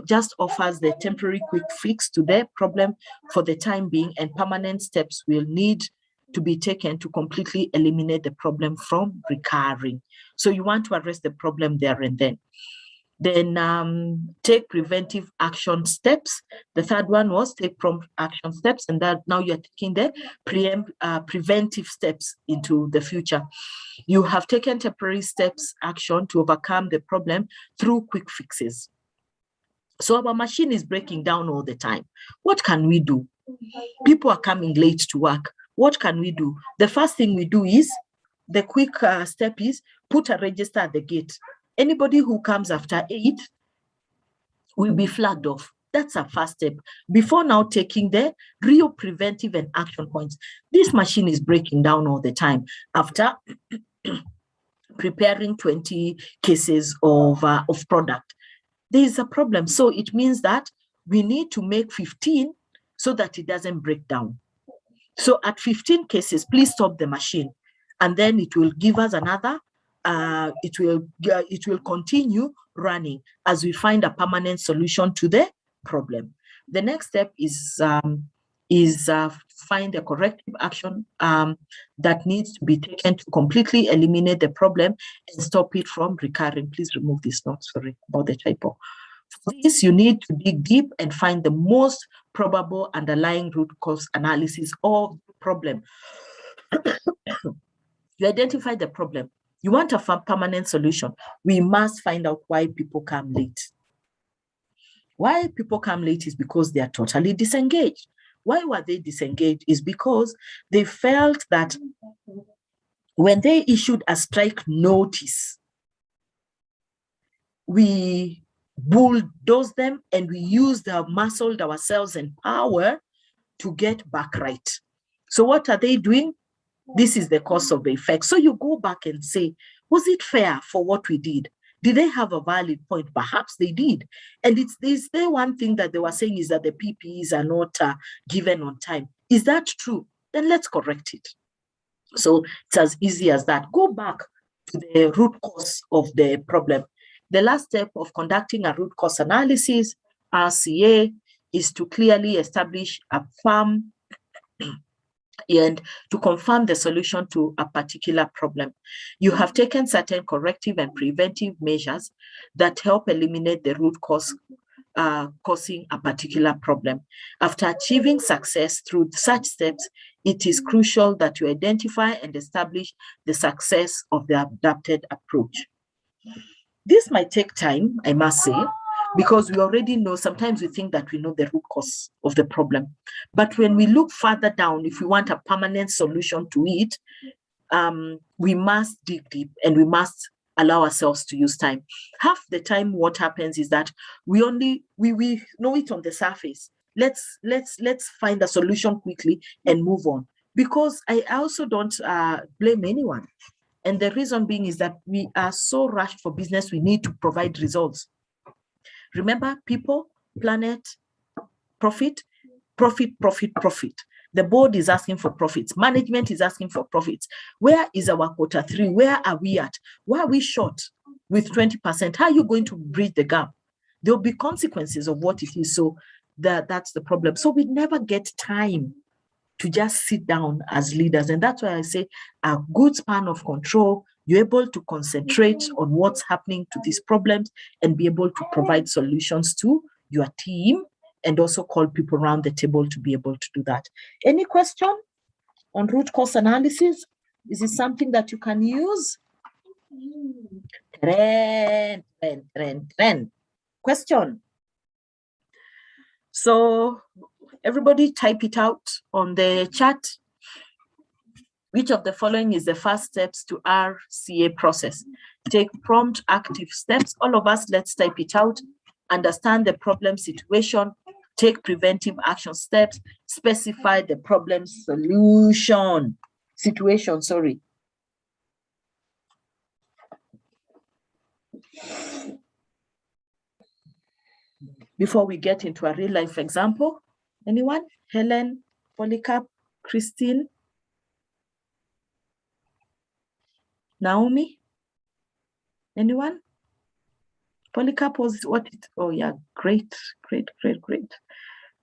just offers the temporary quick fix to the problem for the time being, and permanent steps will need to be taken to completely eliminate the problem from recurring. So you want to address the problem there and then. Then take preventive action steps. The third one was take prompt action steps, and that now you're taking the preventive steps into the future. You have taken temporary steps action to overcome the problem through quick fixes. So our machine is breaking down all the time. What can we do? People are coming late to work. What can we do? The first thing we do is, the quick step is put a register at the gate. Anybody who comes after 8 will be flagged off. That's a first step. Before now taking the real preventive and action points. This machine is breaking down all the time. After preparing 20 cases of product, there is a problem. So it means that we need to make 15 so that it doesn't break down. So at 15 cases, please stop the machine, and then it will give us another. It will continue running as we find a permanent solution to the problem. The next step is find the corrective action that needs to be taken to completely eliminate the problem and stop it from recurring. Please remove this note, sorry about the typo. For this, you need to dig deep and find the most probable underlying root cause analysis of the problem. You identify the problem. You want a permanent solution. We must find out why people come late. Why people come late is because they are totally disengaged. Why were they disengaged? Is because they felt that when they issued a strike notice, we bulldozed them and we muscled ourselves and power to get back right. So what are they doing? This is the cause of the effect. So you go back and say, was it fair for what we did? Did they have a valid point? Perhaps they did. And it's the one thing that they were saying is that the PPEs are not given on time. Is that true? Then let's correct it. So it's as easy as that. Go back to the root cause of the problem. The last step of conducting a root cause analysis, RCA, is to clearly establish a firm and to confirm the solution to a particular problem. You have taken certain corrective and preventive measures that help eliminate the root cause causing a particular problem. After achieving success through such steps, it is crucial that you identify and establish the success of the adapted approach. This might take time, I must say, because we already know, sometimes we think that we know the root cause of the problem. But when we look further down, if we want a permanent solution to it, we must dig deep and we must allow ourselves to use time. Half the time, what happens is that we know it on the surface. Let's find a solution quickly and move on. Because I also don't blame anyone. And the reason being is that we are so rushed for business, we need to provide results. Remember, people, planet, profit, profit, profit, profit. The board is asking for profits. Management is asking for profits. Where is our quarter 3? Where are we at? Why are we short with 20%? How are you going to bridge the gap? There will be consequences of what it is. So that's the problem. So we never get time to just sit down as leaders. And that's why I say a good span of control, you're able to concentrate on what's happening to these problems and be able to provide solutions to your team and also call people around the table to be able to do that. Any question on root cause analysis? Is it something that you can use? Question. So everybody type it out on the chat. Which of the following is the first steps to RCA process? Take prompt active steps. All of us, let's type it out. Understand the problem situation. Take preventive action steps. Specify the problem situation, sorry. Before we get into a real life example, anyone? Helen, Polycarp, Christine? Naomi? Anyone? Polycarp was what it, oh yeah, great.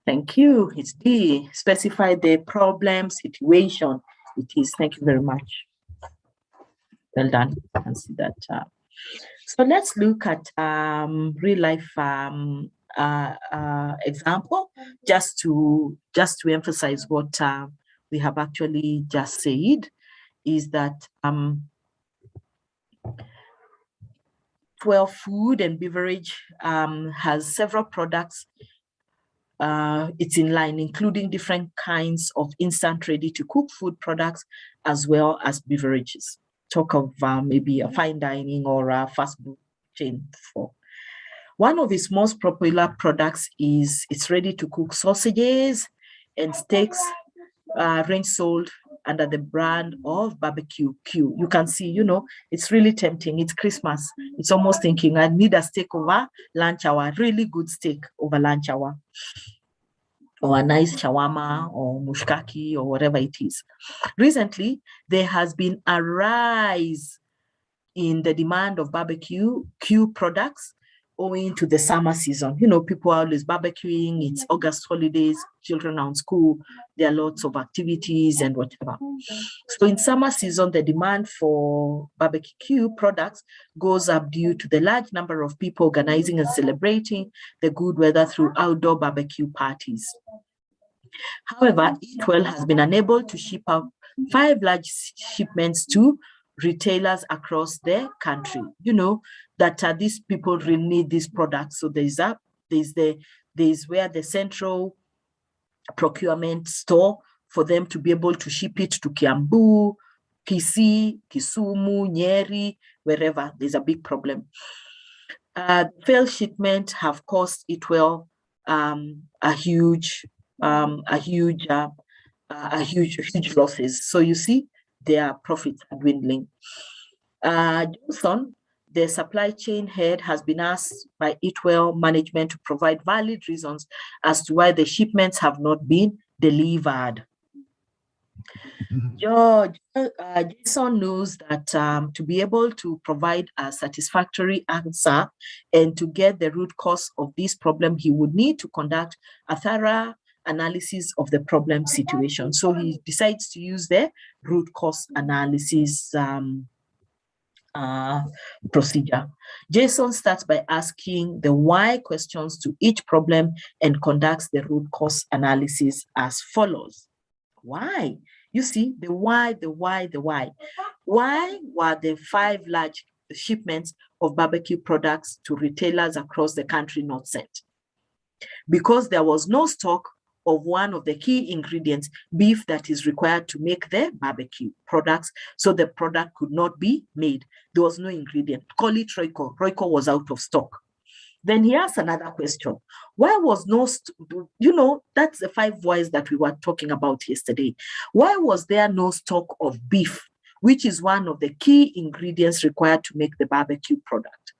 Thank you. It's D. Specify the problem situation. It is. Thank you very much. Well done. You can see that. So let's look at real life example, just to emphasize what we have actually just said, is that well, food and beverage has several products. It's in line, including different kinds of instant ready-to-cook food products, as well as beverages. Talk of maybe a fine dining or a fast food chain. One of its most popular products is its ready-to-cook sausages and steaks, range sold under the brand of Barbecue Q. You can see, it's really tempting. It's Christmas. It's almost thinking, I need a steak over lunch hour, really good steak over lunch hour, or a nice shawarma or mushkaki or whatever it is. Recently, there has been a rise in the demand of barbecue Q products owing to the summer season. People are always barbecuing. It's August holidays, children are in school, there are lots of activities and whatever. So in summer season, the demand for barbecue products goes up due to the large number of people organizing and celebrating the good weather through outdoor barbecue parties. However, Eatwell has been unable to ship out 5 large shipments to retailers across the country. That these people really need these products. So there's where the central procurement store for them to be able to ship it to Kiambu, Kisii, Kisumu, Nyeri, wherever. There's a big problem. Failed shipment have cost Eatwell huge losses. So you see, their profits are dwindling. Johnson, the supply chain head, has been asked by Eatwell management to provide valid reasons as to why the shipments have not been delivered. Jason knows that to be able to provide a satisfactory answer and to get the root cause of this problem, he would need to conduct a thorough analysis of the problem situation. So he decides to use the root cause analysis procedure. Jason starts by asking the why questions to each problem and conducts the root cause analysis as follows. Why? You see, the why. Why were the 5 large shipments of barbecue products to retailers across the country not sent? Because there was no stock of one of the key ingredients, beef, that is required to make the barbecue products, so the product could not be made. There was no ingredient. Call it Royco. Royco was out of stock. Then he asks another question. Why was that's the 5 whys that we were talking about yesterday. Why was there no stock of beef, which is one of the key ingredients required to make the barbecue product?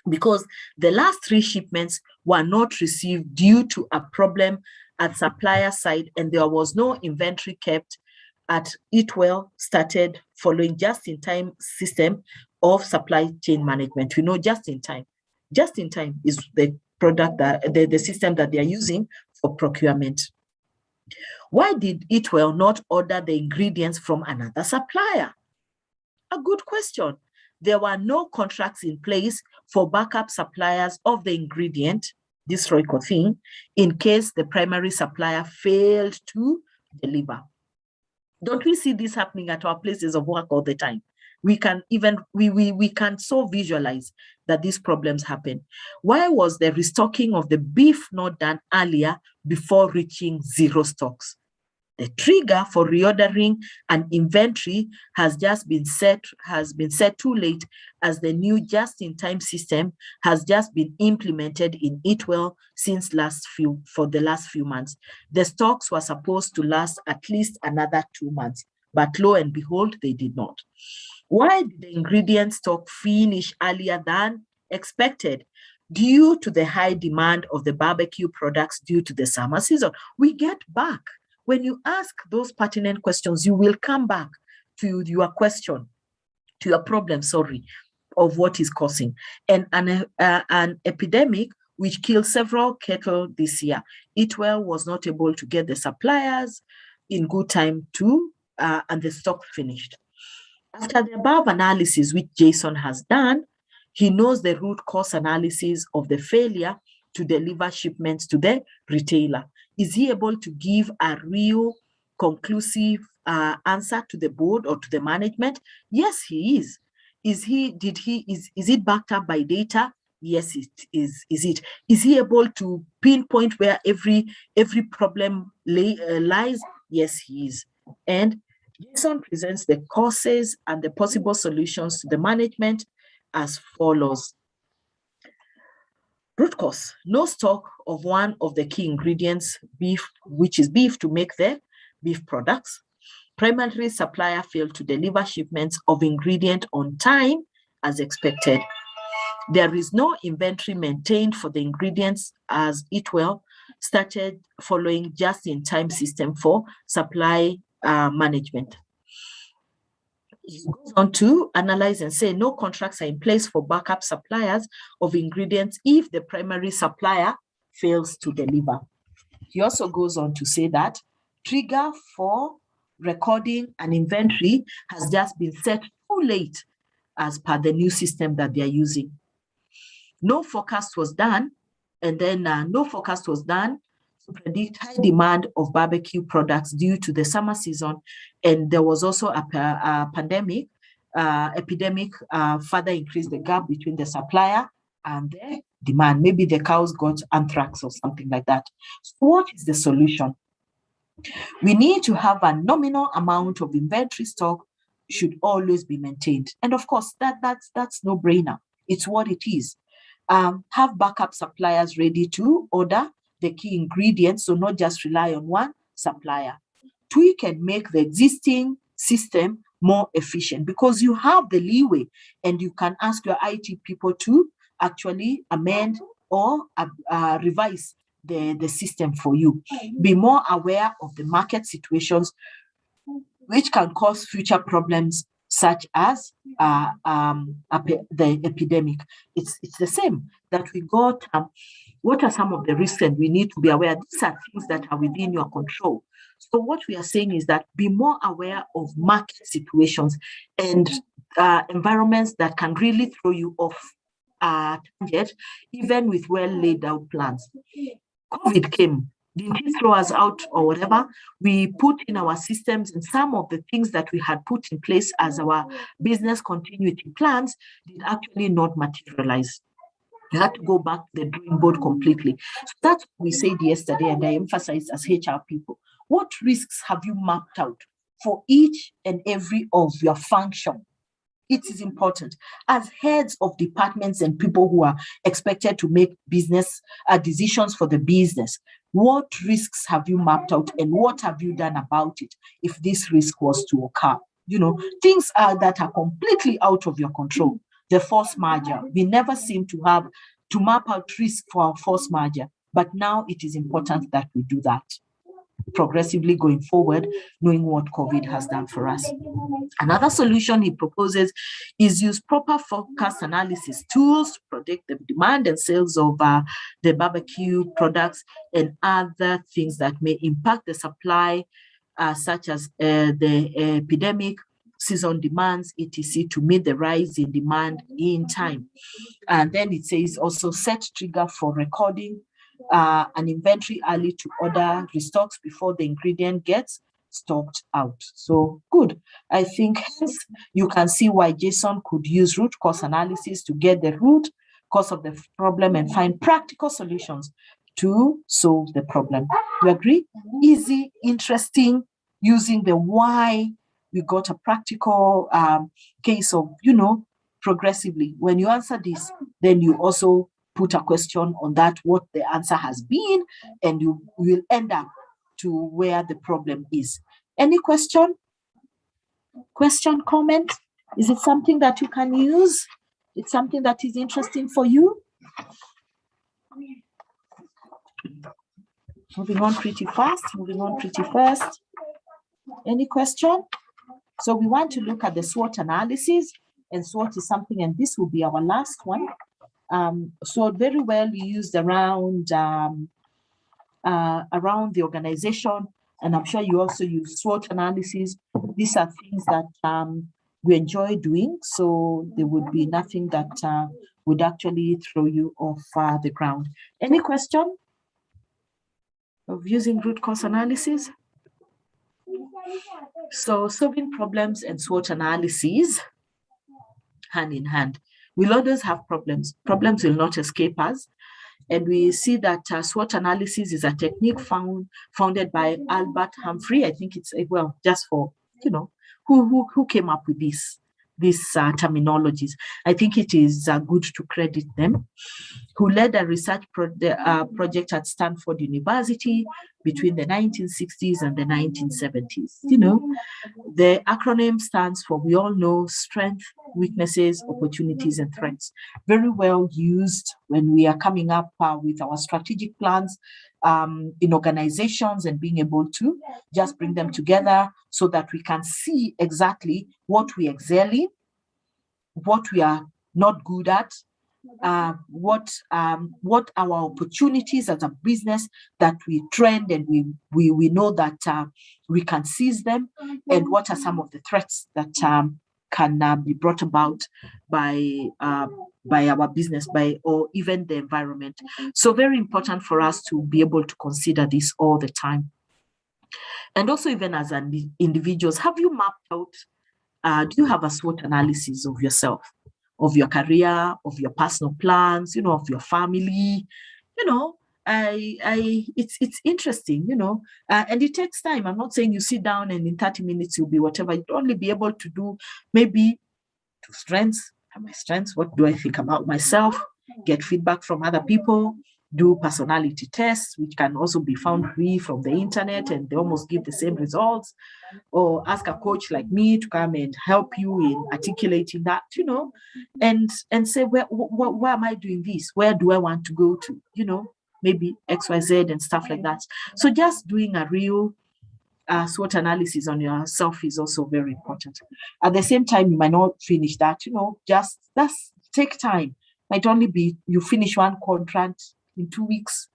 Because the last 3 shipments were not received due to a problem at supplier side, and there was no inventory kept at Eatwell. Started following just-in-time system of supply chain management. We know just-in-time. Just-in-time is the product that the system that they are using for procurement. Why did Eatwell not order the ingredients from another supplier? A good question. There were no contracts in place for backup suppliers of the ingredient, this Royco thing, in case the primary supplier failed to deliver. Don't we see this happening at our places of work all the time? We can so visualize that these problems happen. Why was the restocking of the beef not done earlier before reaching 0 stocks? The trigger for reordering an inventory has been set too late, as the new just-in-time system has just been implemented in Eatwell for the last few months. The stocks were supposed to last at least another 2 months, but lo and behold, they did not. Why did the ingredient stock finish earlier than expected? Due to the high demand of the barbecue products due to the summer season. We get back. When you ask those pertinent questions, you will come back to your question. to your problem, sorry, of what is causing. And an epidemic which killed several cattle this year. Eatwell was not able to get the suppliers in good time too, and the stock finished. After the above analysis, which Jason has done, he knows the root cause analysis of the failure to deliver shipments to the retailer. Is he able to give a real conclusive answer to the board or to the management? Yes, he is. Is it backed up by data? Yes, it is. Is he able to pinpoint where every problem lies? Yes, he is. And Jason presents the causes and the possible solutions to the management as follows. Root cause: no stock of one of the key ingredients, beef, which is beef, to make the beef products. Primary supplier failed to deliver shipments of ingredient on time as expected. There is no inventory maintained for the ingredients as Eatwell started following just-in-time system for supply management. He goes on to analyze and say no contracts are in place for backup suppliers of ingredients if the primary supplier fails to deliver. He also goes on to say that trigger for recording an inventory has just been set too late as per the new system that they are using. No forecast was done, and then no forecast was done to predict high demand of barbecue products due to the summer season, and there was also a pandemic, epidemic, further increased the gap between the supplier and the demand. Maybe the cows got anthrax or something like that. So what is the solution? We need to have a nominal amount of inventory stock should always be maintained. And of course, that's no brainer. It's what it is. Have backup suppliers ready to order the key ingredients, so not just rely on one supplier. Tweak and make the existing system more efficient because you have the leeway and you can ask your IT people to actually amend or revise the system for you. Be more aware of the market situations which can cause future problems such as the epidemic. It's the same that we got. What are some of the risks and we need to be aware? These are things that are within your control. So what we are saying is that be more aware of market situations and environments that can really throw you off target, even with well laid out plans. COVID came. Didn't it throw us out or whatever? We put in our systems and some of the things that we had put in place as our business continuity plans did actually not materialize. You had to go back to the drawing board completely. So that's what we said yesterday, and I emphasized as HR people. What risks have you mapped out for each and every of your function? It is important. As heads of departments and people who are expected to make business decisions for the business, what risks have you mapped out and what have you done about it if this risk was to occur? You know, things that are completely out of your control. The force merger, we never seem to have to map out risk for our force merger, but now it is important that we do that progressively going forward, knowing what COVID has done for us. Another solution he proposes is use proper forecast analysis tools to predict the demand and sales of the barbecue products and other things that may impact the supply, such as the epidemic, season demands, etc., to meet the rise in demand in time. And then it says also set trigger for recording an inventory early to order restocks before the ingredient gets stocked out. So good. I think hence you can see why Jason could use root cause analysis to get the root cause of the problem and find practical solutions to solve the problem. You agree? Easy, interesting, using the why. We got a practical case of, progressively. When you answer this, then you also put a question on that, what the answer has been, and you will end up to where the problem is. Any question? Question, comment? Is it something that you can use? It's something that is interesting for you? Moving on pretty fast. Any question? So we want to look at the SWOT analysis. and SWOT is something, and this will be our last one. SWOT very well used around the organization, and I'm sure you also use SWOT analysis. These are things that we enjoy doing, so there would be nothing that would actually throw you off the ground. Any question of using root cause analysis? So solving problems and SWOT analysis hand in hand. We'll always have problems. Problems will not escape us. And we see that SWOT analysis is a technique founded by Albert Humphrey. I think it's, well, just for, who came up with these terminologies. I think it is good to credit them, who led a research project at Stanford University between the 1960s and the 1970s. The acronym stands for, we all know, strength, weaknesses, opportunities, and threats. Very well used when we are coming up with our strategic plans in organizations, and being able to just bring them together so that we can see exactly what we excel in, what we are not good at, what our opportunities as a business that we trend and we know that we can seize them, and what are some of the threats that can be brought about by our business, or even the environment. So very important for us to be able to consider this all the time. And also, even as individuals, have you mapped out, do you have a SWOT analysis of yourself, of your career, of your personal plans, of your family? It's interesting, and it takes time. I'm not saying you sit down and in 30 minutes you'll be whatever. You'd only be able to do maybe 2 strengths. My strengths, what do I think about myself? Get feedback from other people, do personality tests, which can also be found free from the internet, and they almost give the same results. Or ask a coach like me to come and help you in articulating that, and say, where am I doing this? Where do I want to go to? Maybe XYZ and stuff like that. So just doing a real SWOT analysis on yourself is also very important. At the same time, you might not finish that, that's take time. Might only be you finish one contract in 2 weeks.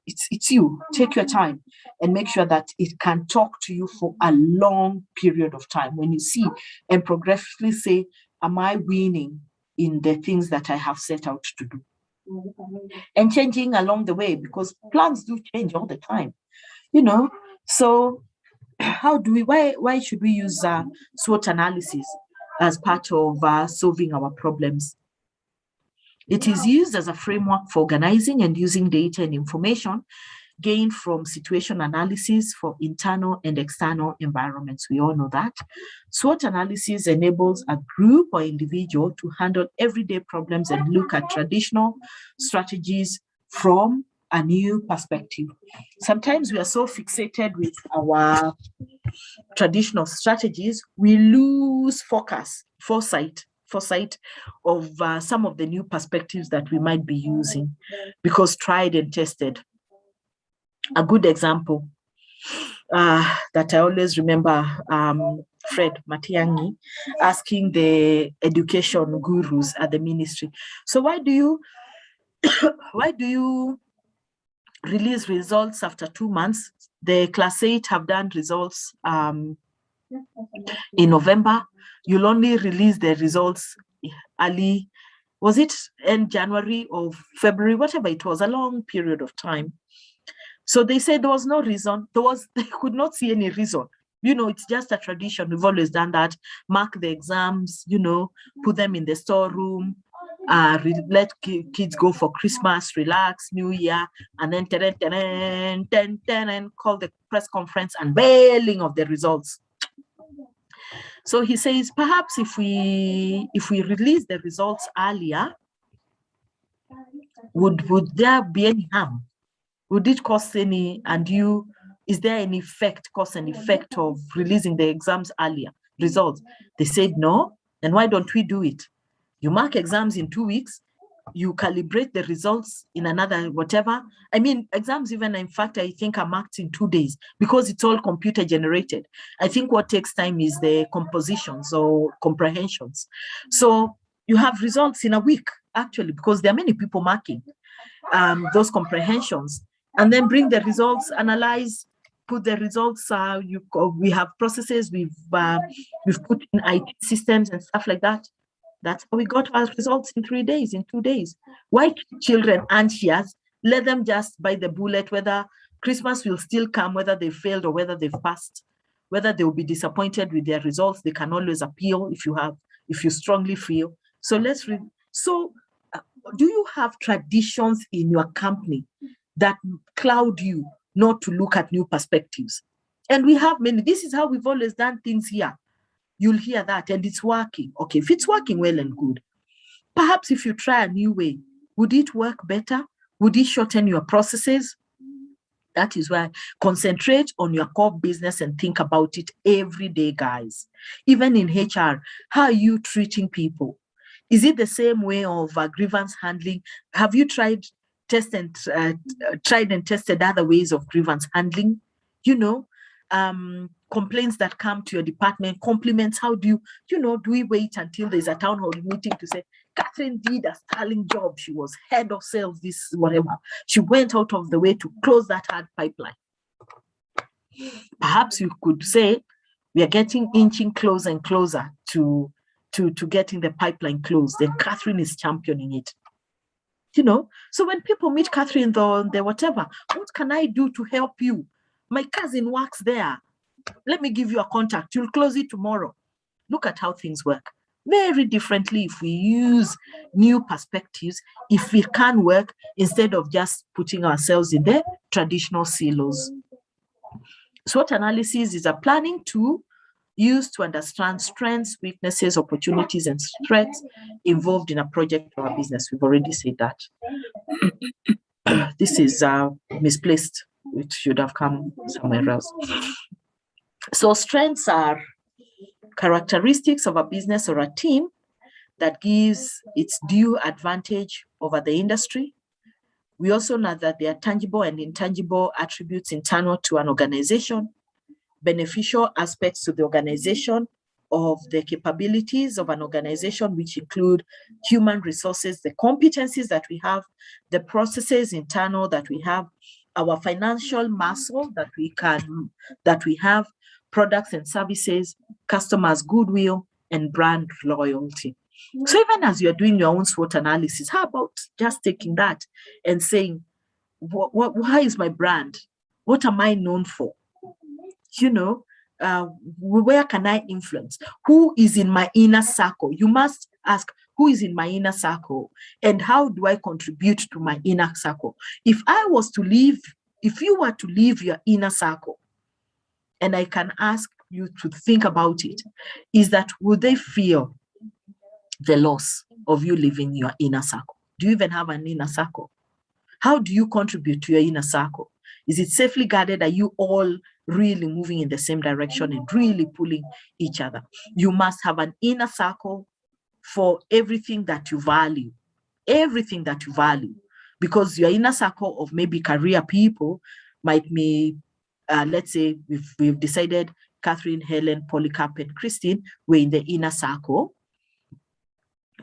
It's you. Take your time and make sure that it can talk to you for a long period of time. When you see and progressively say, am I winning in the things that I have set out to do? And changing along the way, because plans do change all the time, So why should we use SWOT analysis as part of solving our problems? It is used as a framework for organizing and using data and information gained from situation analysis for internal and external environments. We all know that. SWOT analysis enables a group or individual to handle everyday problems and look at traditional strategies from a new perspective. Sometimes we are so fixated with our traditional strategies, we lose foresight of some of the new perspectives that we might be using, because tried and tested. A good example that I always remember, Fred Matiang'i asking the education gurus at the ministry, so why do you release results after 2 months? The class 8 have done results in November. You'll only release the results early, was it in January or February, whatever it was, a long period of time. So they said there was no reason. They could not see any reason. It's just a tradition. We've always done that. Mark the exams, put them in the storeroom, let kids go for Christmas, relax, New Year, and then call the press conference unveiling of the results. So he says, perhaps if we release the results earlier, would there be any harm? Would it cause any, is there any cause and effect of releasing the exams earlier, results? They said no. Then why don't we do it? You mark exams in 2 weeks, you calibrate the results in another whatever. I mean, exams even, in fact, I think are marked in 2 days because it's all computer generated. I think what takes time is the compositions or comprehensions. So you have results in a week, actually, because there are many people marking those comprehensions, and then bring the results, analyze, put the results. We have processes, we've put in IT systems and stuff like that. That's how we got our results in 3 days, in 2 days. Why children anxious? Let them just bite the bullet, whether Christmas will still come, whether they failed or whether they've passed, whether they will be disappointed with their results. They can always appeal if you strongly feel. So let's read. So do you have traditions in your company that cloud you not to look at new perspectives? And we have many. This is how we've always done things here. You'll hear that, and it's working. Okay, if it's working well and good, perhaps if you try a new way, would it work better? Would it shorten your processes? That is why concentrate on your core business and think about it every day, guys. Even in HR, how are you treating people? Is it the same way of grievance handling? Have you tried and tested other ways of grievance handling? Complaints that come to your department, compliments. How do do we wait until there's a town hall meeting to say, Catherine did a sterling job. She was head of sales, this, whatever. She went out of the way to close that hard pipeline. Perhaps you could say, we are inching closer and closer to getting the pipeline closed, and Catherine is championing it. So when people meet Catherine, the whatever, what can I do to help you? My cousin works there. Let me give you a contact. You'll close it tomorrow. Look at how things work. Very differently if we use new perspectives, if we can work instead of just putting ourselves in the traditional silos. SWOT analysis is a planning tool used to understand strengths, weaknesses, opportunities, and threats involved in a project or a business. We've already said that. This is misplaced. It should have come somewhere else. So strengths are characteristics of a business or a team that gives its due advantage over the industry. We also know that there are tangible and intangible attributes internal to an organization, beneficial aspects to the organization of the capabilities of an organization, which include human resources, the competencies that we have, the processes internal that we have, our financial muscle that we have, products and services, customers' goodwill, and brand loyalty. So even as you're doing your own SWOT analysis, how about just taking that and saying, why is my brand? What am I known for? Where can I influence? Who is in my inner circle? You must ask, who is in my inner circle? And how do I contribute to my inner circle? If you were to leave your inner circle, and I can ask you to think about it, is that would they feel the loss of you leaving your inner circle? Do you even have an inner circle? How do you contribute to your inner circle? Is it safely guarded? Are you all really moving in the same direction and really pulling each other? You must have an inner circle for everything that you value. Everything that you value. Because your inner circle of maybe career people might be, let's say we've decided Catherine, Helen, Polycarp, and Christine were in the inner circle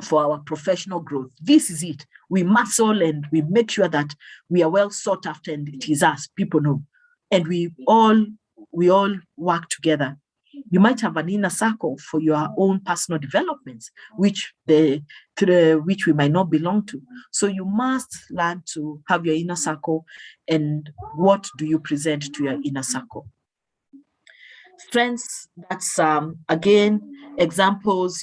for our professional growth. This is it. We muscle and we make sure that we are well sought after, and it is us, people know. And we all work together. You might have an inner circle for your own personal developments, which we might not belong to. So you must learn to have your inner circle, and what do you present to your inner circle? Strengths, that's again examples,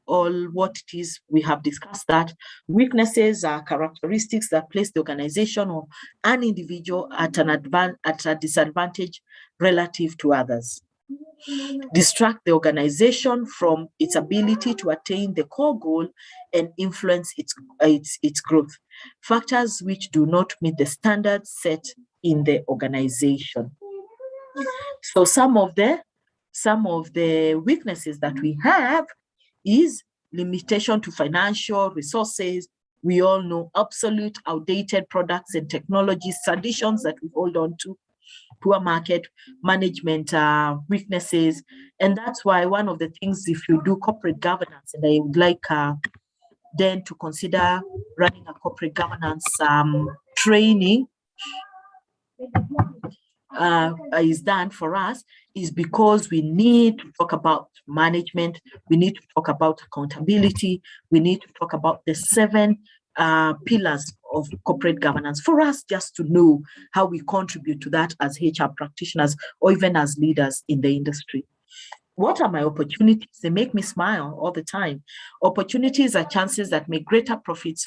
all what it is, we have discussed that. Weaknesses are characteristics that place the organization or an individual at a disadvantage relative to others. Distract the organization from its ability to attain the core goal and influence its growth. Factors which do not meet the standards set in the organization. So some of the weaknesses that we have is limitation to financial resources, We all know obsolete, outdated products and technologies, traditions that we hold on to, poor market management weaknesses. And that's why one of the things, if you do corporate governance, and I would like then to consider running a corporate governance training is done for us, is because we need to talk about management, we need to talk about accountability, we need to talk about the 7 pillars of corporate governance for us just to know how we contribute to that as HR practitioners or even as leaders in the industry. What are my opportunities? They make me smile all the time. Opportunities are chances that make greater profits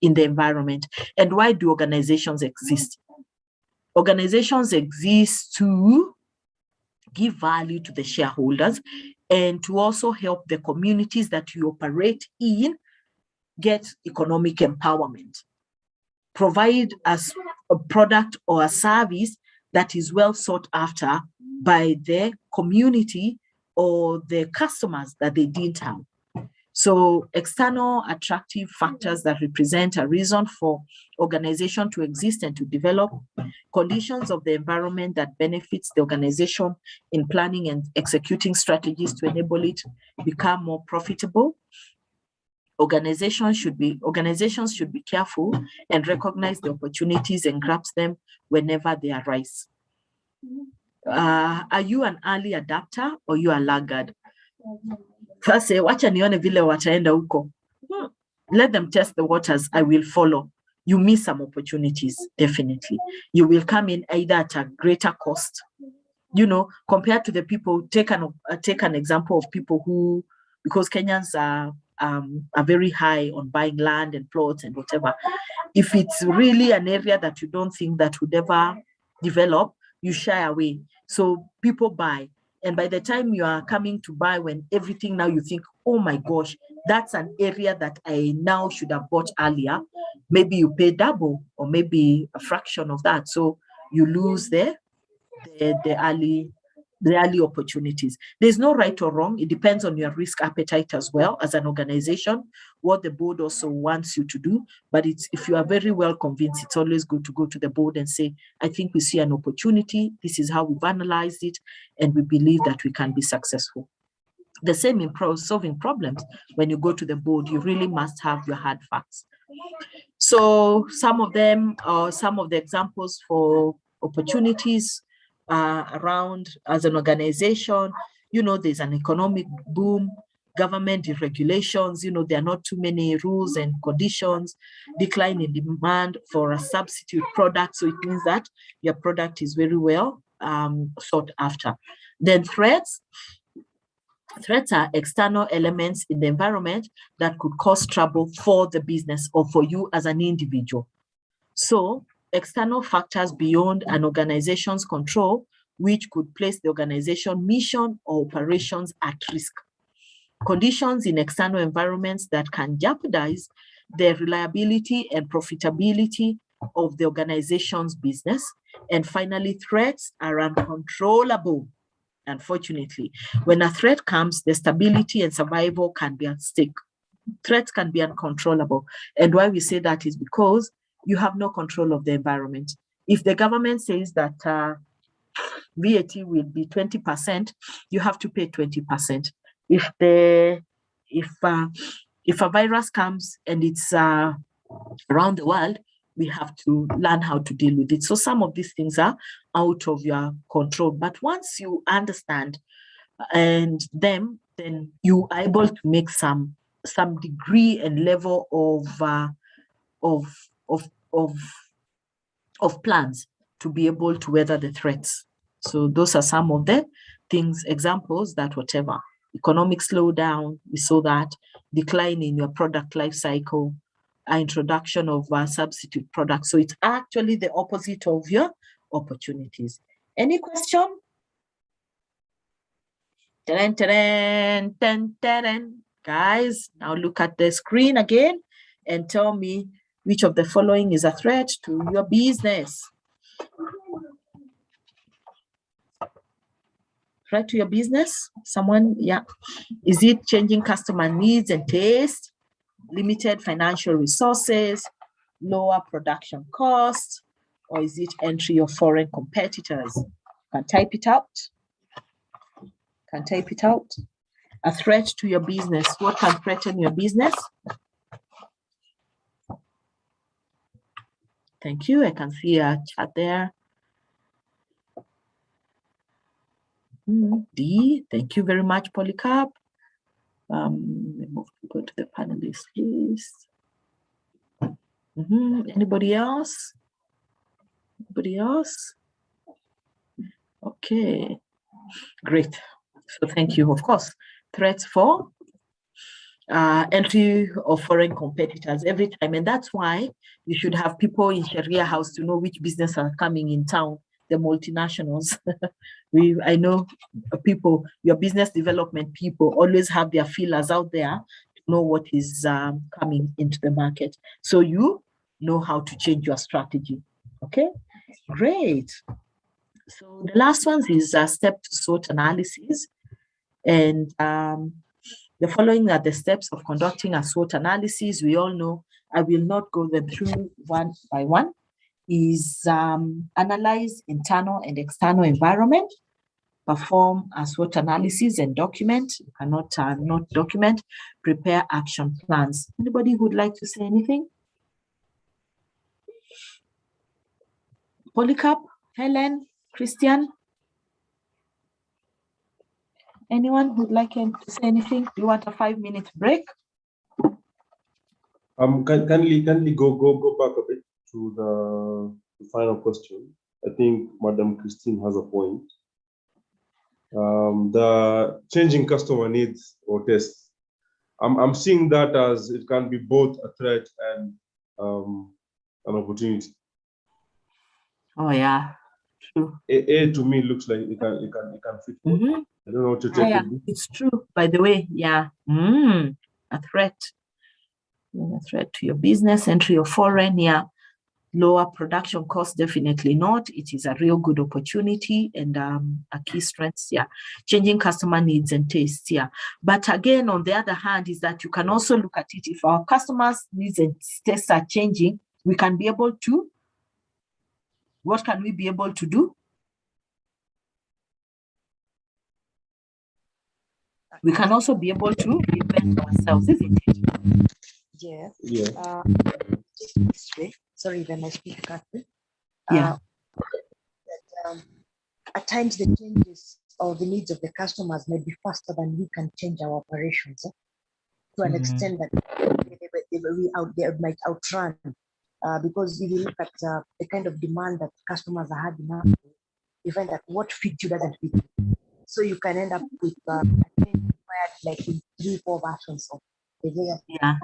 in the environment. And why do organizations exist? Organizations exist to give value to the shareholders and to also help the communities that you operate in get economic empowerment. Provide us a product or a service that is well sought after by the community or the customers that they didn't have. So external attractive factors that represent a reason for organization to exist and to develop, conditions of the environment that benefits the organization in planning and executing strategies to enable it become more profitable. Organizations should be careful and recognize the opportunities and grasp them whenever they arise. Are you an early adapter or you are laggard? First, wacha nione vile wataenda huko. Let them test the waters. I will follow. You miss some opportunities, definitely. You will come in either at a greater cost, compared to the people. Take an example of people who, because Kenyans are very high on buying land and plots and whatever. If it's really an area that you don't think that would ever develop, you shy away. So people buy. And by the time you are coming to buy, when everything now you think, oh my gosh, that's an area that I now should have bought earlier. Maybe you pay double or maybe a fraction of that. So you lose the early opportunities. There's no right or wrong. It depends on your risk appetite as well as an organization, what the board also wants you to do. But if you are very well convinced, it's always good to go to the board and say, I think we see an opportunity. This is how we've analyzed it, and we believe that we can be successful. The same in solving problems. When you go to the board, you really must have your hard facts. So some of them are some of the examples for opportunities around as an organization. There's an economic boom, government deregulations, there are not too many rules and conditions, decline in demand for a substitute product. So it means that your product is very well sought after. Then threats. Threats are external elements in the environment that could cause trouble for the business or for you as an individual. So external factors beyond an organization's control, which could place the organization mission or operations at risk. Conditions in external environments that can jeopardize the reliability and profitability of the organization's business. And finally, threats are uncontrollable. Unfortunately, when a threat comes, the stability and survival can be at stake. Threats can be uncontrollable. And why we say that is because you have no control of the environment. If the government says that VAT will be 20%, you have to pay 20%. If a virus comes and it's around the world, we have to learn how to deal with it. So some of these things are out of your control. But once you understand then you are able to make some degree and level of plans to be able to weather the threats. So those are some of the things, examples that whatever. Economic slowdown, we saw that. Decline in your product life cycle, introduction of substitute products. So it's actually the opposite of your opportunities. Any question? Guys, now look at the screen again and tell me which of the following is a threat to your business. Threat to your business? Someone, yeah. Is it changing customer needs and taste? limited financial resources, lower production costs, or is it entry of foreign competitors? Can type it out. Can type it out. A threat to your business. What can threaten your business? Thank you. I can see a chat there. D. Thank you very much, Polycarp. Go to the panelist list. Anybody else? Anybody else? Okay, great. So thank you. Of course, threats for entry of foreign competitors every time. And that's why you should have people in Sharia house to know which business are coming in town, the multinationals. I know people, your business development people always have their feelers out there to know what is coming into the market. So you know how to change your strategy. Okay, great. So the last one is step to SWOT analysis. And the following are the steps of conducting a SWOT analysis. We all know, I will not go them through one by one. Is analyze internal and external environment, perform a SWOT analysis and document. You cannot not document, prepare action plans. Anybody who would like to say anything? Polycarp, Helen, Christian? Anyone who'd like to say anything? Do you want a 5-minute break? Can we go back a bit to the final question? I think Madam Christine has a point. The changing customer needs or tastes. I'm seeing that as it can be both a threat and an opportunity. Oh yeah, true. A to me looks like it can fit. I don't know what to take. Yeah, it's true. By the way, yeah, a threat. A threat to your business, entry of foreign, yeah. Lower production costs, definitely not. It is a real good opportunity and a key strength, yeah. Changing customer needs and tastes, yeah. But again, on the other hand, is that you can also look at it. If our customers' needs and tastes are changing, we can be able to, what can we be able to do? We can also be able to reinvent ourselves, isn't it? Yeah. Yeah. This way. Sorry, when I speak correctly. Yeah. At times, the changes or the needs of the customers may be faster than we can change our operations to an extent that they might outrun. Because if you look at the kind of demand that customers are having now, you find that what fits you doesn't fit you. So you can end up with a change required like in 3-4 versions of the Yeah.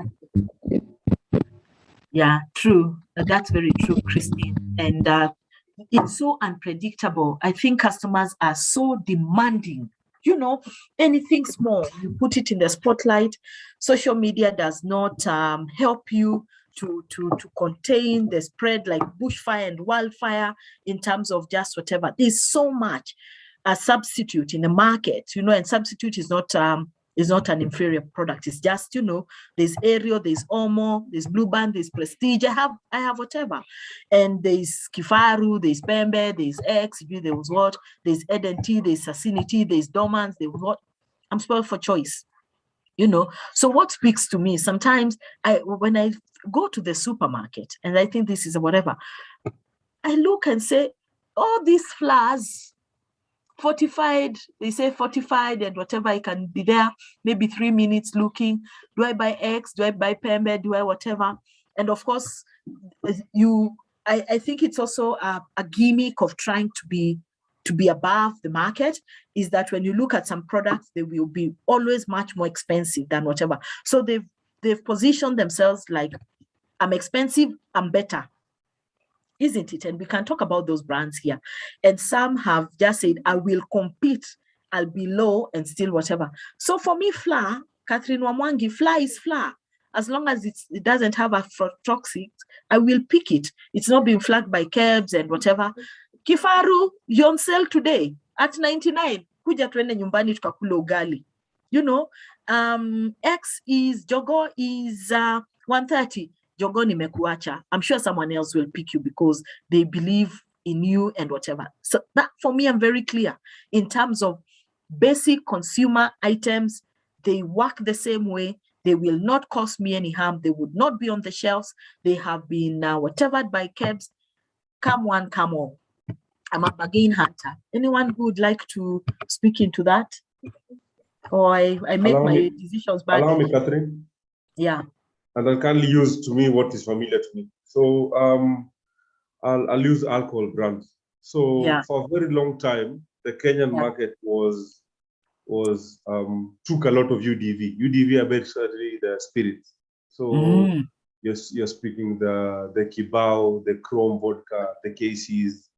Yeah, true. That's very true, Christine. And it's so unpredictable. I think customers are so demanding. You know, anything small, you put it in the spotlight. Social media does not help you to contain the spread like bushfire and wildfire in terms of just whatever. There's so much a substitute in the market, you know, and substitute is not an inferior product. It's just, you know, there's Aerial, there's Omo, there's Blue Band, there's Prestige. I have whatever. And there's Kifaru, there's Pembe, there's X, there was what, there's Eden-T, there's Sacinity, there's Dormans, there was what. I'm spoiled for choice, you know. So what speaks to me, sometimes when I go to the supermarket and I think this is whatever, I look and say, all these flowers, fortified, they say fortified and whatever, I can be there maybe 3 minutes looking. Do I buy X? Do I buy Pembe? Do I whatever? And of course, I think it's also a gimmick of trying to be above the market, is that when you look at some products, they will be always much more expensive than whatever. So they've positioned themselves like, I'm expensive, I'm better. Isn't it? And we can talk about those brands here. And some have just said, I will compete, I'll be low and still whatever. So for me, flour, Catherine Wamwangi, flour is flour. As long as it doesn't have aflatoxins, I will pick it. It's not being flagged by cabs and whatever. Kifaru, you're on sale today at 99. Kuja tuende nyumbani tukakula ugali. You know, X is Jogo is 130. Jogo nimekuacha. I'm sure someone else will pick you because they believe in you and whatever. So that for me, I'm very clear in terms of basic consumer items. They work the same way. They will not cause me any harm. They would not be on the shelves. They have been whatevered by KEBS. Come one, come all. I'm a bargain hunter. Anyone who would like to speak into that? Or I make my decisions badly. Allow me, Catherine. Yeah. And I can use to me what is familiar to me. So I'll use alcohol brands. So Yeah. for a very long time, the Kenyan market took a lot of UDV. UDV are basically the spirits. So you're speaking the Kibao, the Chrome vodka, the Casey's.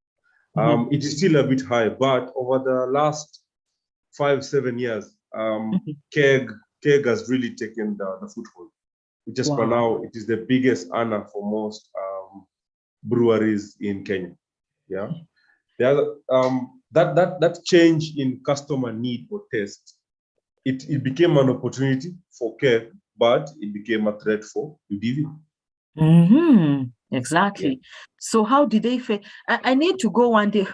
It is still a bit high, but over the last 5-7 years, keg has really taken the foothold. Just for now, it is the biggest earner for most breweries in Kenya. Yeah, the other, that change in customer need or taste, it became an opportunity for keg, but it became a threat for UDV. Exactly. Yeah. So how did they fail? I need to go one day.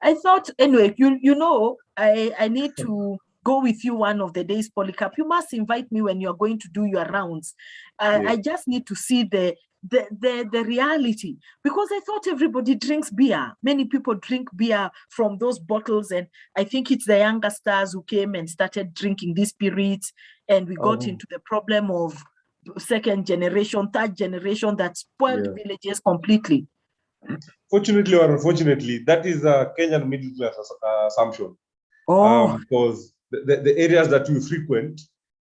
I thought anyway, you know, I need to go with you one of the days, Polycarp. You must invite me when you're going to do your rounds. I just need to see the reality, because I thought everybody drinks beer. Many people drink beer from those bottles, and I think it's the younger stars who came and started drinking these spirits, and we got into the problem of second generation, third generation that spoiled villages completely. Fortunately or unfortunately, that is a Kenyan middle class assumption. Because the areas that we frequent,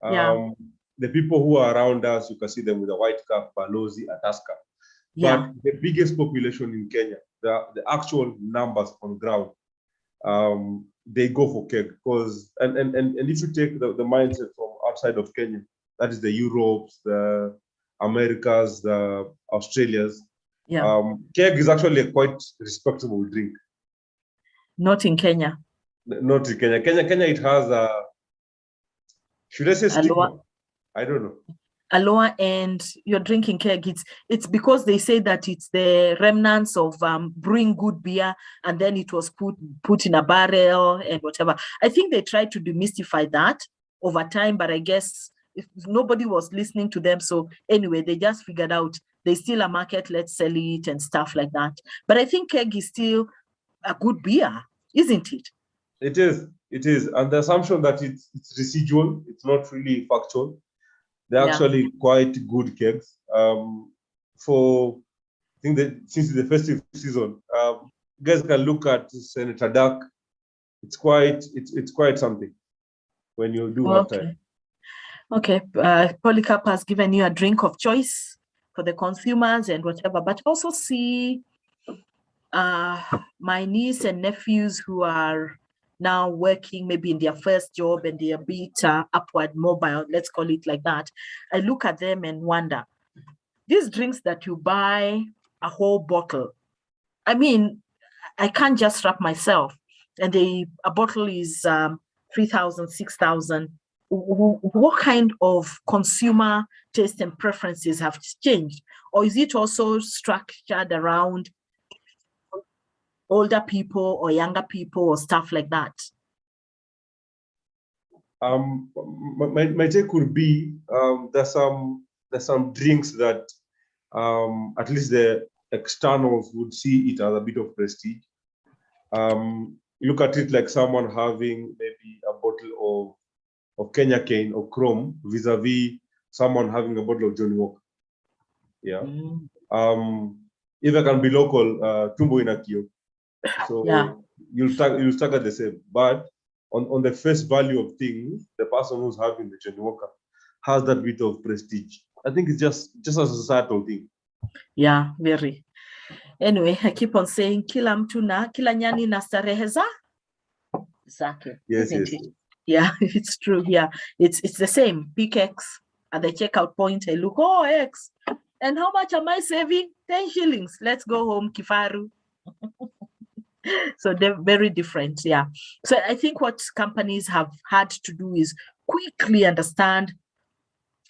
the people who are around us, you can see them with a white cap, Balozi, Ataska. But the biggest population in Kenya, the actual numbers on ground, they go for keg. Because and if you take the mindset from outside of Kenya, that is the Europes, the Americas, the Australias. Keg is actually a quite respectable drink. Not in Kenya. Not in Kenya. Kenya, it has a, should I say stigma? I don't know. A lower end, you're drinking keg. It's because they say that it's the remnants of brewing good beer, and then it was put in a barrel and whatever. I think they tried to demystify that over time, but I guess if nobody was listening to them. So anyway, they just figured out there's still a market, let's sell it and stuff like that. But I think keg is still a good beer, isn't it? It is. And the assumption that it's residual, it's not really factual. They're actually quite good kegs. For, I think that since the festive season, you guys can look at Senator Duck. It's quite something when you do have time. Okay, Polycarp has given you a drink of choice for the consumers and whatever, but also see my niece and nephews who are now working maybe in their first job and they are a bit upward mobile, let's call it like that. I look at them and wonder, these drinks that you buy a whole bottle, I mean, I can't just wrap myself, and a bottle is 3,000, 6,000. What kind of consumer taste and preferences have changed? Or is it also structured around older people or younger people or stuff like that? My take would be there's some drinks that at least the externals would see it as a bit of prestige. Look at it like someone having maybe a bottle of Kenya Cane or Chrome vis-a-vis someone having a bottle of Johnny Walker. Yeah. If I can be local, Tumbo Inakio. So you'll stagger the same. But on the face value of things, the person who's having the Johnny Walker has that bit of prestige. I think it's just a societal thing. Yeah, very. Anyway, I keep on saying kila mtu na kila nyani na starehe zake. Yes. Yeah, it's true. Yeah, it's the same. Pick X at the checkout point. I look, oh, X. And how much am I saving? 10 shillings. Let's go home, Kifaru. So they're very different. Yeah. So I think what companies have had to do is quickly understand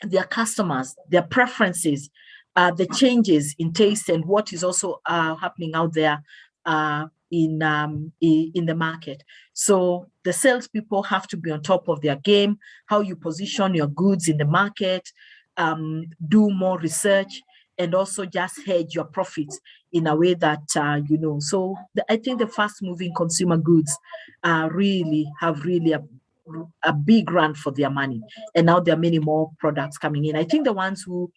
their customers, their preferences, the changes in taste, and what is also happening out there in the market. So the salespeople have to be on top of their game, how you position your goods in the market, do more research, and also just hedge your profits in a way that, so I think the fast moving consumer goods really have a big run for their money. And now there are many more products coming in. I think the ones who,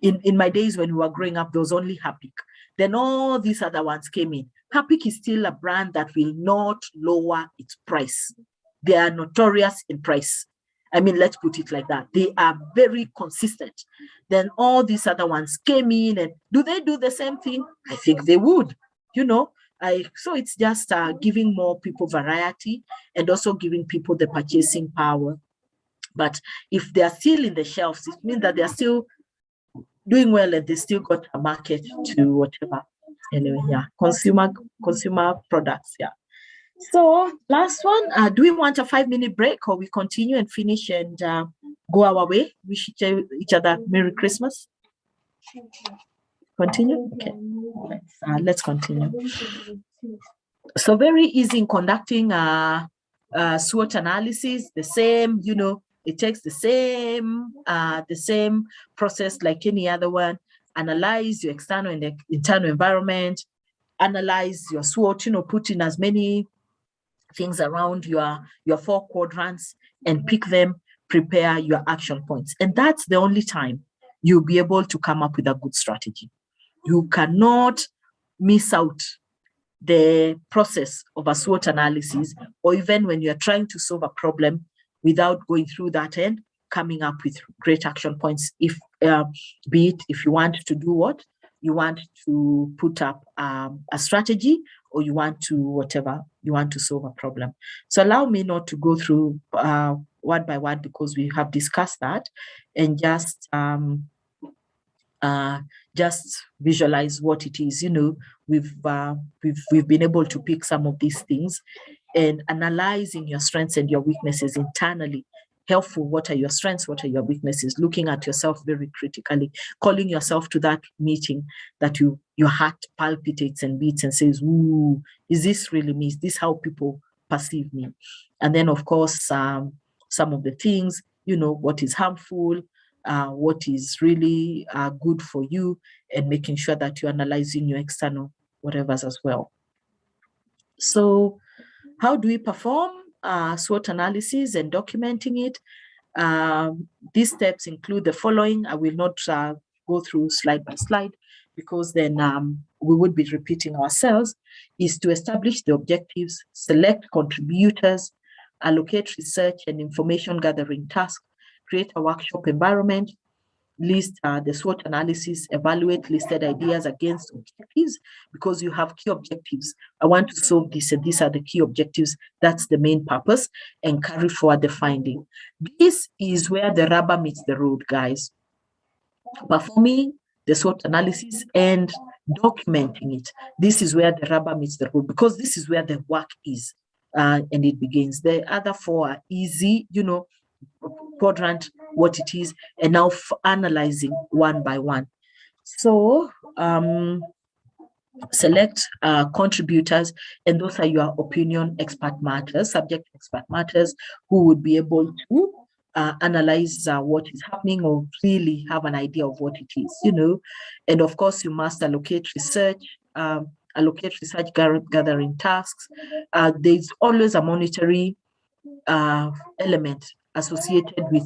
in my days when we were growing up, there was only Harpic. Then all these other ones came in. Harpic is still a brand that will not lower its price. They are notorious in price. I mean, let's put it like that. They are very consistent. Then all these other ones came in, and do they do the same thing? I think they would, so it's just giving more people variety and also giving people the purchasing power. But if they are still in the shelves, it means that they are still doing well and they still got a market to whatever. Anyway, yeah, consumer products, yeah. So last one, do we want a 5-minute break, or we continue and finish and go our way? Wish each other Merry Christmas. Continue? Okay, let's continue. So very easy in conducting SWOT analysis, the same, it takes the same process like any other one. Analyze your external and internal environment, analyze your SWOT, put in as many things around your 4 quadrants and pick them, prepare your action points. And that's the only time you'll be able to come up with a good strategy. You cannot miss out the process of a SWOT analysis, or even when you're trying to solve a problem without going through that and coming up with great action points. If be it if you want to do what? You want to put up a strategy, or you want to whatever, you want to solve a problem. So allow me not to go through word by word, because we have discussed that, and just visualize what it is. We've been able to pick some of these things, and analyzing your strengths and your weaknesses internally. Helpful. What are your strengths? What are your weaknesses? Looking at yourself very critically, calling yourself to that meeting that your heart palpitates and beats and says, "Ooh, is this really me? Is this how people perceive me?" And then, of course, some of the things, what is harmful, what is really good for you, and making sure that you're analyzing your external whatevers as well. So how do we perform SWOT analysis and documenting it? These steps include the following. I will not go through slide by slide, because then we would be repeating ourselves. Is to establish the objectives, select contributors, allocate research and information gathering tasks, create a workshop environment, list the SWOT analysis, evaluate listed ideas against objectives, because you have key objectives. I want to solve this, and these are the key objectives. That's the main purpose, and carry forward the finding. This is where the rubber meets the road, guys. Performing the SWOT analysis and documenting it. This is where the rubber meets the road, because this is where the work is, and it begins. The other 4 are easy, quadrant, what it is, and now analyzing one by one. So select contributors, and those are your opinion expert matters, subject expert matters, who would be able to analyze what is happening, or really have an idea of what it is, And of course, you must allocate research gathering tasks. There's always a monetary element associated with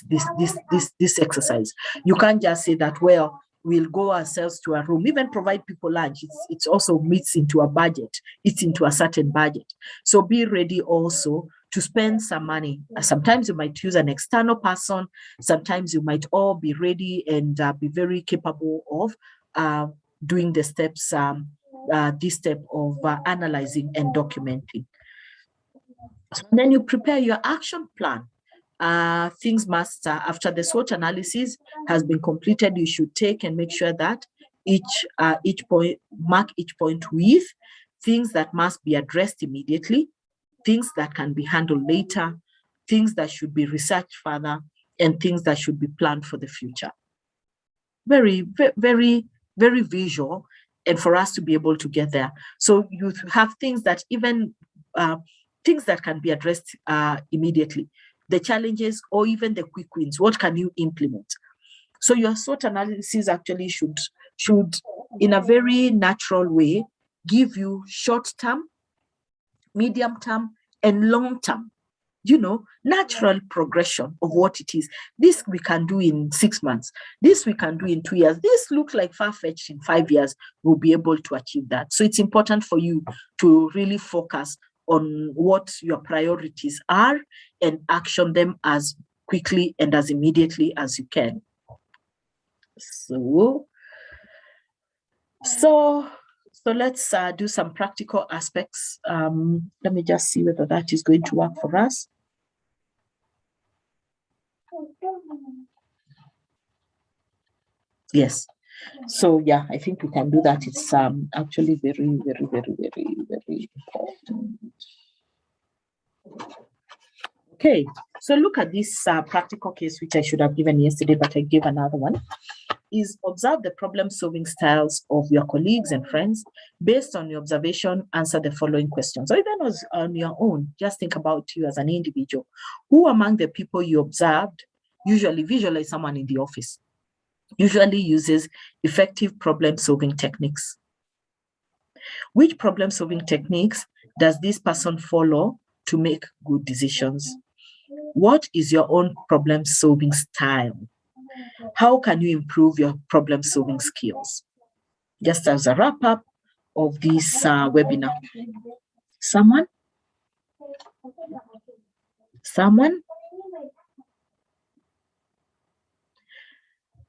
this exercise. You can't just say that, well, we'll go ourselves to a room, even provide people lunch. It's also meets into a budget. It's into a certain budget. So be ready also to spend some money. Sometimes you might use an external person. Sometimes you might all be ready and be very capable of doing the steps, this step of analyzing and documenting. So then you prepare your action plan. Things must, after the SWOT analysis has been completed, you should take and make sure that each point, mark each point with things that must be addressed immediately, things that can be handled later, things that should be researched further, and things that should be planned for the future. Very, very, very visual, and for us to be able to get there. So you have things that even things that can be addressed immediately, the challenges or even the quick wins. What can you implement? So your SWOT analysis actually should in a very natural way give you short-term, medium-term, and long-term, natural progression of what it is. This we can do in 6 months. This we can do in 2 years. This looks like far-fetched in 5 years. We'll be able to achieve that. So it's important for you to really focus on what your priorities are and action them as quickly and as immediately as you can. So let's do some practical aspects. Let me just see whether that is going to work for us. Yes. So yeah, I think we can do that. It's actually very, very, very, very, very important. Okay, so look at this practical case, which I should have given yesterday, but I gave another one. Is observe the problem-solving styles of your colleagues and friends. Based on your observation, answer the following questions. Or even on your own, just think about you as an individual. Who among the people you observed, usually visualize someone in the office, usually uses effective problem-solving techniques? Which problem-solving techniques does this person follow to make good decisions? What is your own problem-solving style? How can you improve your problem-solving skills? Just as a wrap-up of this webinar. Someone?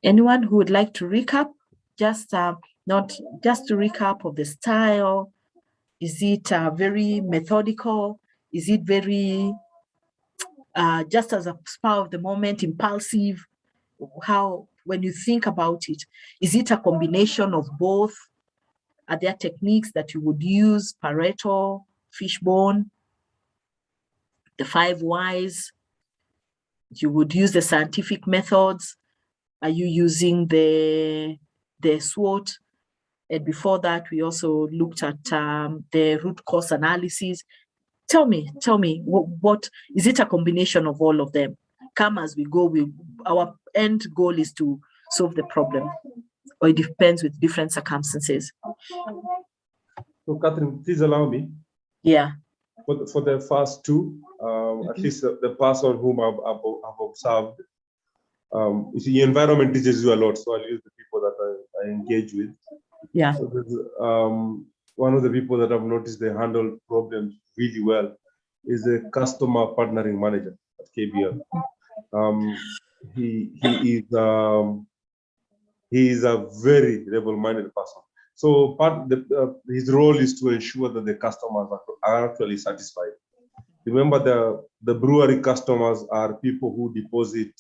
Anyone who would like to recap? Not just to recap of the style. Is it very methodical? Is it very just as a spur of the moment, impulsive? How, when you think about it, is it a combination of both? Are there techniques that you would use? Pareto, Fishbone, the 5 whys? You would use the scientific methods? Are you using the SWOT? And before that, we also looked at the root cause analysis. Tell me, what is it? A combination of all of them? Come as we go, our end goal is to solve the problem, or it depends with different circumstances. So, Catherine, please allow me. Yeah. For the first two, at least the person whom I've observed, you see, your environment teaches you a lot. So I'll use the people that I engage with. Yeah. So there's, one of the people that I've noticed they handle problems really well is a customer partnering manager at KBL. He is a very rebel-minded person. So his role is to ensure that the customers are actually satisfied. Remember, the brewery customers are people who deposit,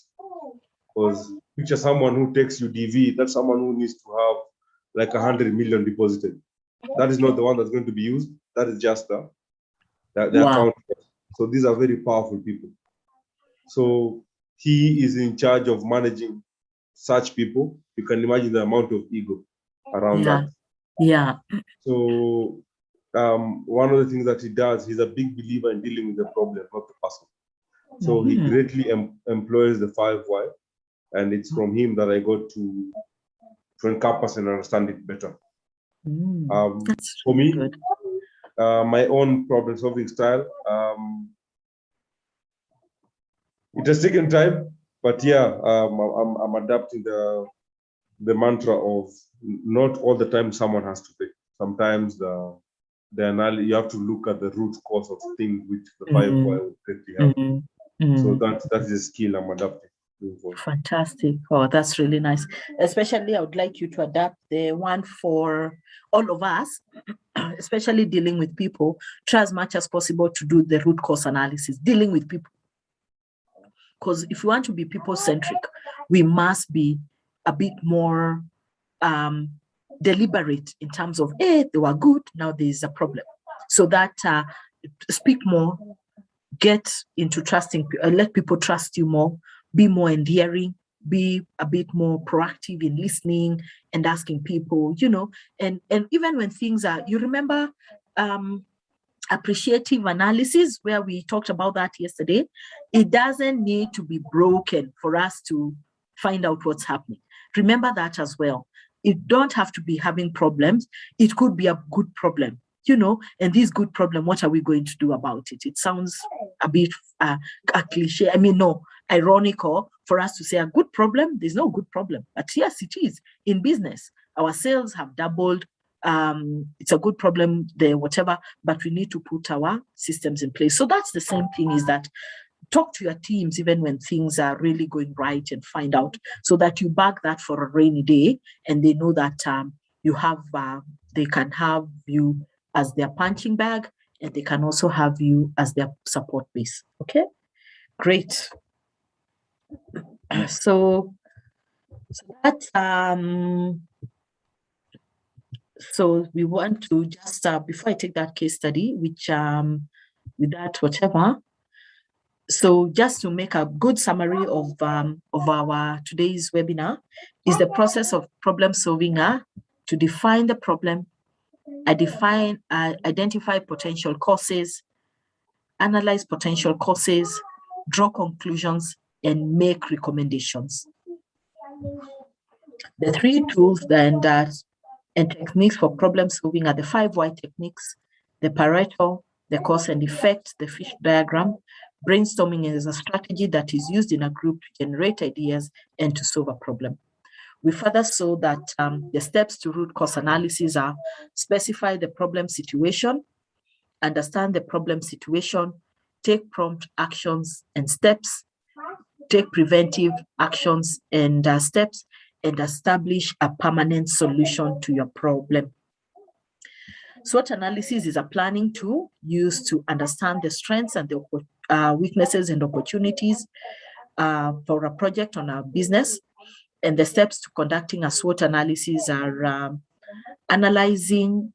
because picture someone who takes you DV, that's someone who needs to have like 100 million deposited. That is not the one that's going to be used. That is just the account. So these are very powerful people. So he is in charge of managing such people. You can imagine the amount of ego around that. Yeah. So one of the things that he does, he's a big believer in dealing with the problem, not the person. So he greatly employs the 5 why, and it's from him that I got to encompass and understand it better. For me, my own problem-solving style, it has taken time, but yeah, I'm adapting the mantra of not all the time someone has to pay. Sometimes you have to look at the root cause of things, which the 5 why will greatly help. So that is a skill I'm adapting. Fantastic. Oh, that's really nice. Especially, I would like you to adapt the one for all of us, especially dealing with people. Try as much as possible to do the root cause analysis, dealing with people. Because if we want to be people-centric, we must be a bit more deliberate in terms of, hey, they were good, now there is a problem. So that speak more, get into trusting, let people trust you more, be more endearing, be a bit more proactive in listening and asking people, you know, and even when things are, you remember appreciative analysis, where we talked about that yesterday. It doesn't need to be broken for us to find out what's happening. Remember that as well. You don't have to be having problems. It could be a good problem, you know, and this good problem, what are we going to do about it? It sounds a bit a cliche. I mean, no, ironical for us to say a good problem. There's no good problem, but yes, it is. In business, our sales have doubled. It's a good problem there, whatever, but we need to put our systems in place. So that's the same thing, is that talk to your teams even when things are really going right, and find out, so that you bag that for a rainy day, and they know that you have, they can have you as their punching bag, and they can also have you as their support base. Okay, great. So that's so we want to just before I take that case study, which with that whatever. So just to make a good summary of our today's webinar, is the process of problem solving to define the problem, identify potential causes, analyze potential causes, draw conclusions, and make recommendations. The 3 tools then and techniques for problem solving are the 5 why techniques, the Pareto, the cause and effect, the fish diagram. Brainstorming is a strategy that is used in a group to generate ideas and to solve a problem. We further saw that the steps to root cause analysis are: specify the problem situation, understand the problem situation, take prompt actions and steps, take preventive actions and steps, and establish a permanent solution to your problem. SWOT analysis is a planning tool used to understand the strengths and the weaknesses and opportunities for a project on our business. And the steps to conducting a SWOT analysis are analyzing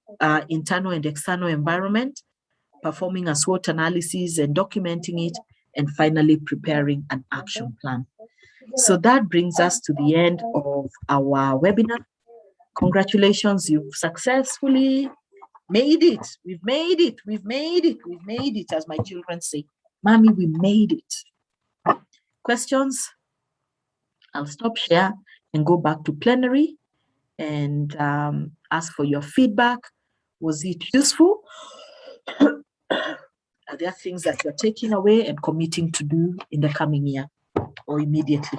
internal and external environment, performing a SWOT analysis and documenting it, and finally preparing an action plan. So that brings us to the end of our webinar. Congratulations, you've successfully made it. We've made it. We've made it. We've made it, as my children say. Mommy, we made it. Questions? I'll stop share and go back to plenary and ask for your feedback. Was it useful? Are there things that you're taking away and committing to do in the coming year or immediately?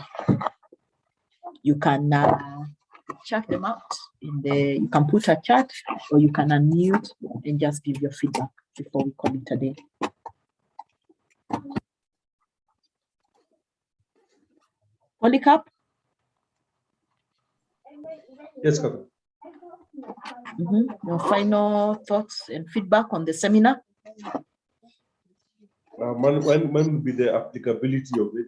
You can chat them out you can put a chat, or you can unmute and just give your feedback before we call it a day. Polycarp? Yes, Captain. Your final thoughts and feedback on the seminar? When would be the applicability of it?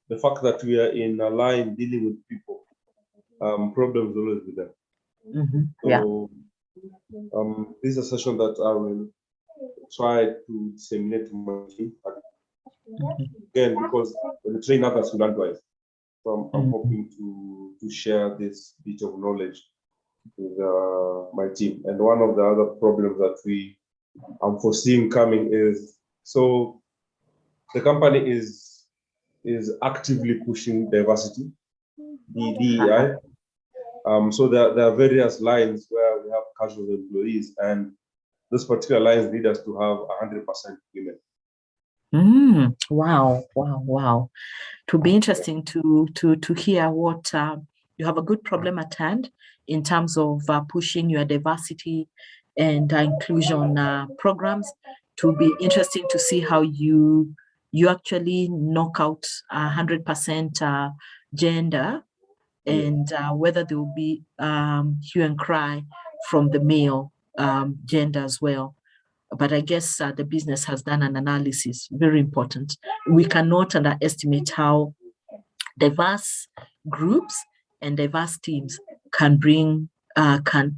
The fact that we are in a line dealing with people, problems always be there. So, this is a session that I will try to disseminate to my team. Again, because when you train others, you learn twice. So I'm hoping to share this bit of knowledge with my team. And one of the other problems that I'm foreseeing coming is, so the company is actively pushing diversity, DEI. So there are various lines where we have casual employees, and those particular lines need us to have 100% women. Wow. It will be interesting to hear what you have a good problem at hand in terms of pushing your diversity and inclusion programs. It will be interesting to see how you actually knock out 100% gender, and whether there will be hue and cry from the male gender as well. But I guess the business has done an analysis, very important. We cannot underestimate how diverse groups and diverse teams can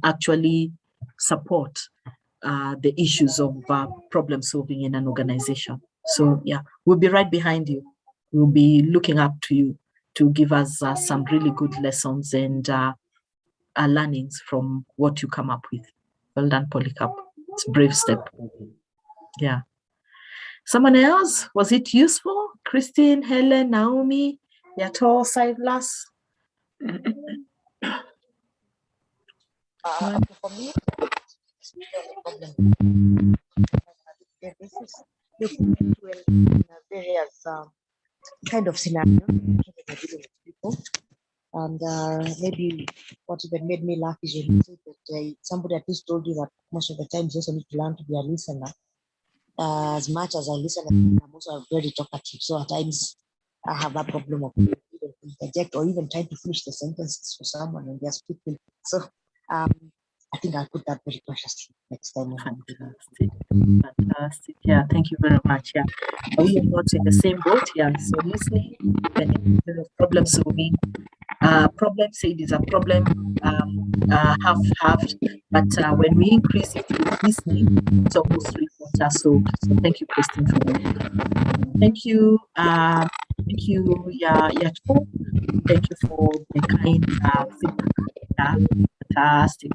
actually support the issues of problem solving in an organization. So yeah, we'll be right behind you. We'll be looking up to you to give us some really good lessons and learnings from what you come up with. Well done, Polycarp. It's a brave step. Yeah. Someone else? Was it useful? Christine, Helen, Naomi, Yato, Silas? For me, it's not a problem. This is looking into various kind of scenario people. And maybe what even made me laugh is when you say that somebody at least told you that most of the time you also need to learn to be a listener. As much as I listen, I'm also very talkative. So at times I have that problem of either interject or even trying to finish the sentences for someone and just speaking. So I think I'll put that very cautiously next time. Fantastic. Yeah, thank you very much. Yeah, we are not in the same boat. Yeah, so listening and problem solving. Problem said is a problem half-halved, but when we increase it with listening, it's almost 3/4 solved. So thank you, Christine, for that. Thank you, Yato. Thank you for the kind feedback. Yeah, fantastic.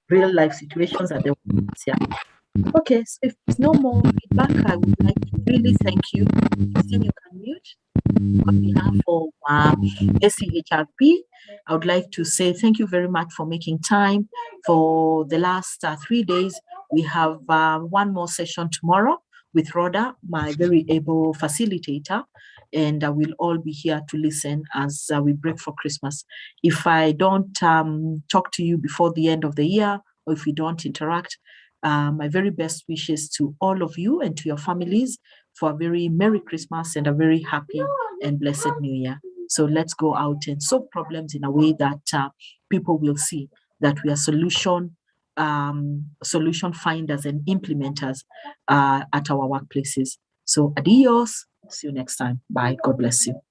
Real life situations are the ones. Yeah. Okay, so if there's no more feedback, I would like to really thank you. Christine, you can mute. On behalf of SCHRP, I would like to say thank you very much for making time for the last 3 days. We have one more session tomorrow with Rhoda, my very able facilitator, and we'll all be here to listen as we break for Christmas. If I don't talk to you before the end of the year, or if we don't interact, my very best wishes to all of you and to your families for a very Merry Christmas and a very happy and blessed New Year. So let's go out and solve problems in a way that people will see that we are solution finders and implementers at our workplaces. So adios. See you next time. Bye. God bless you.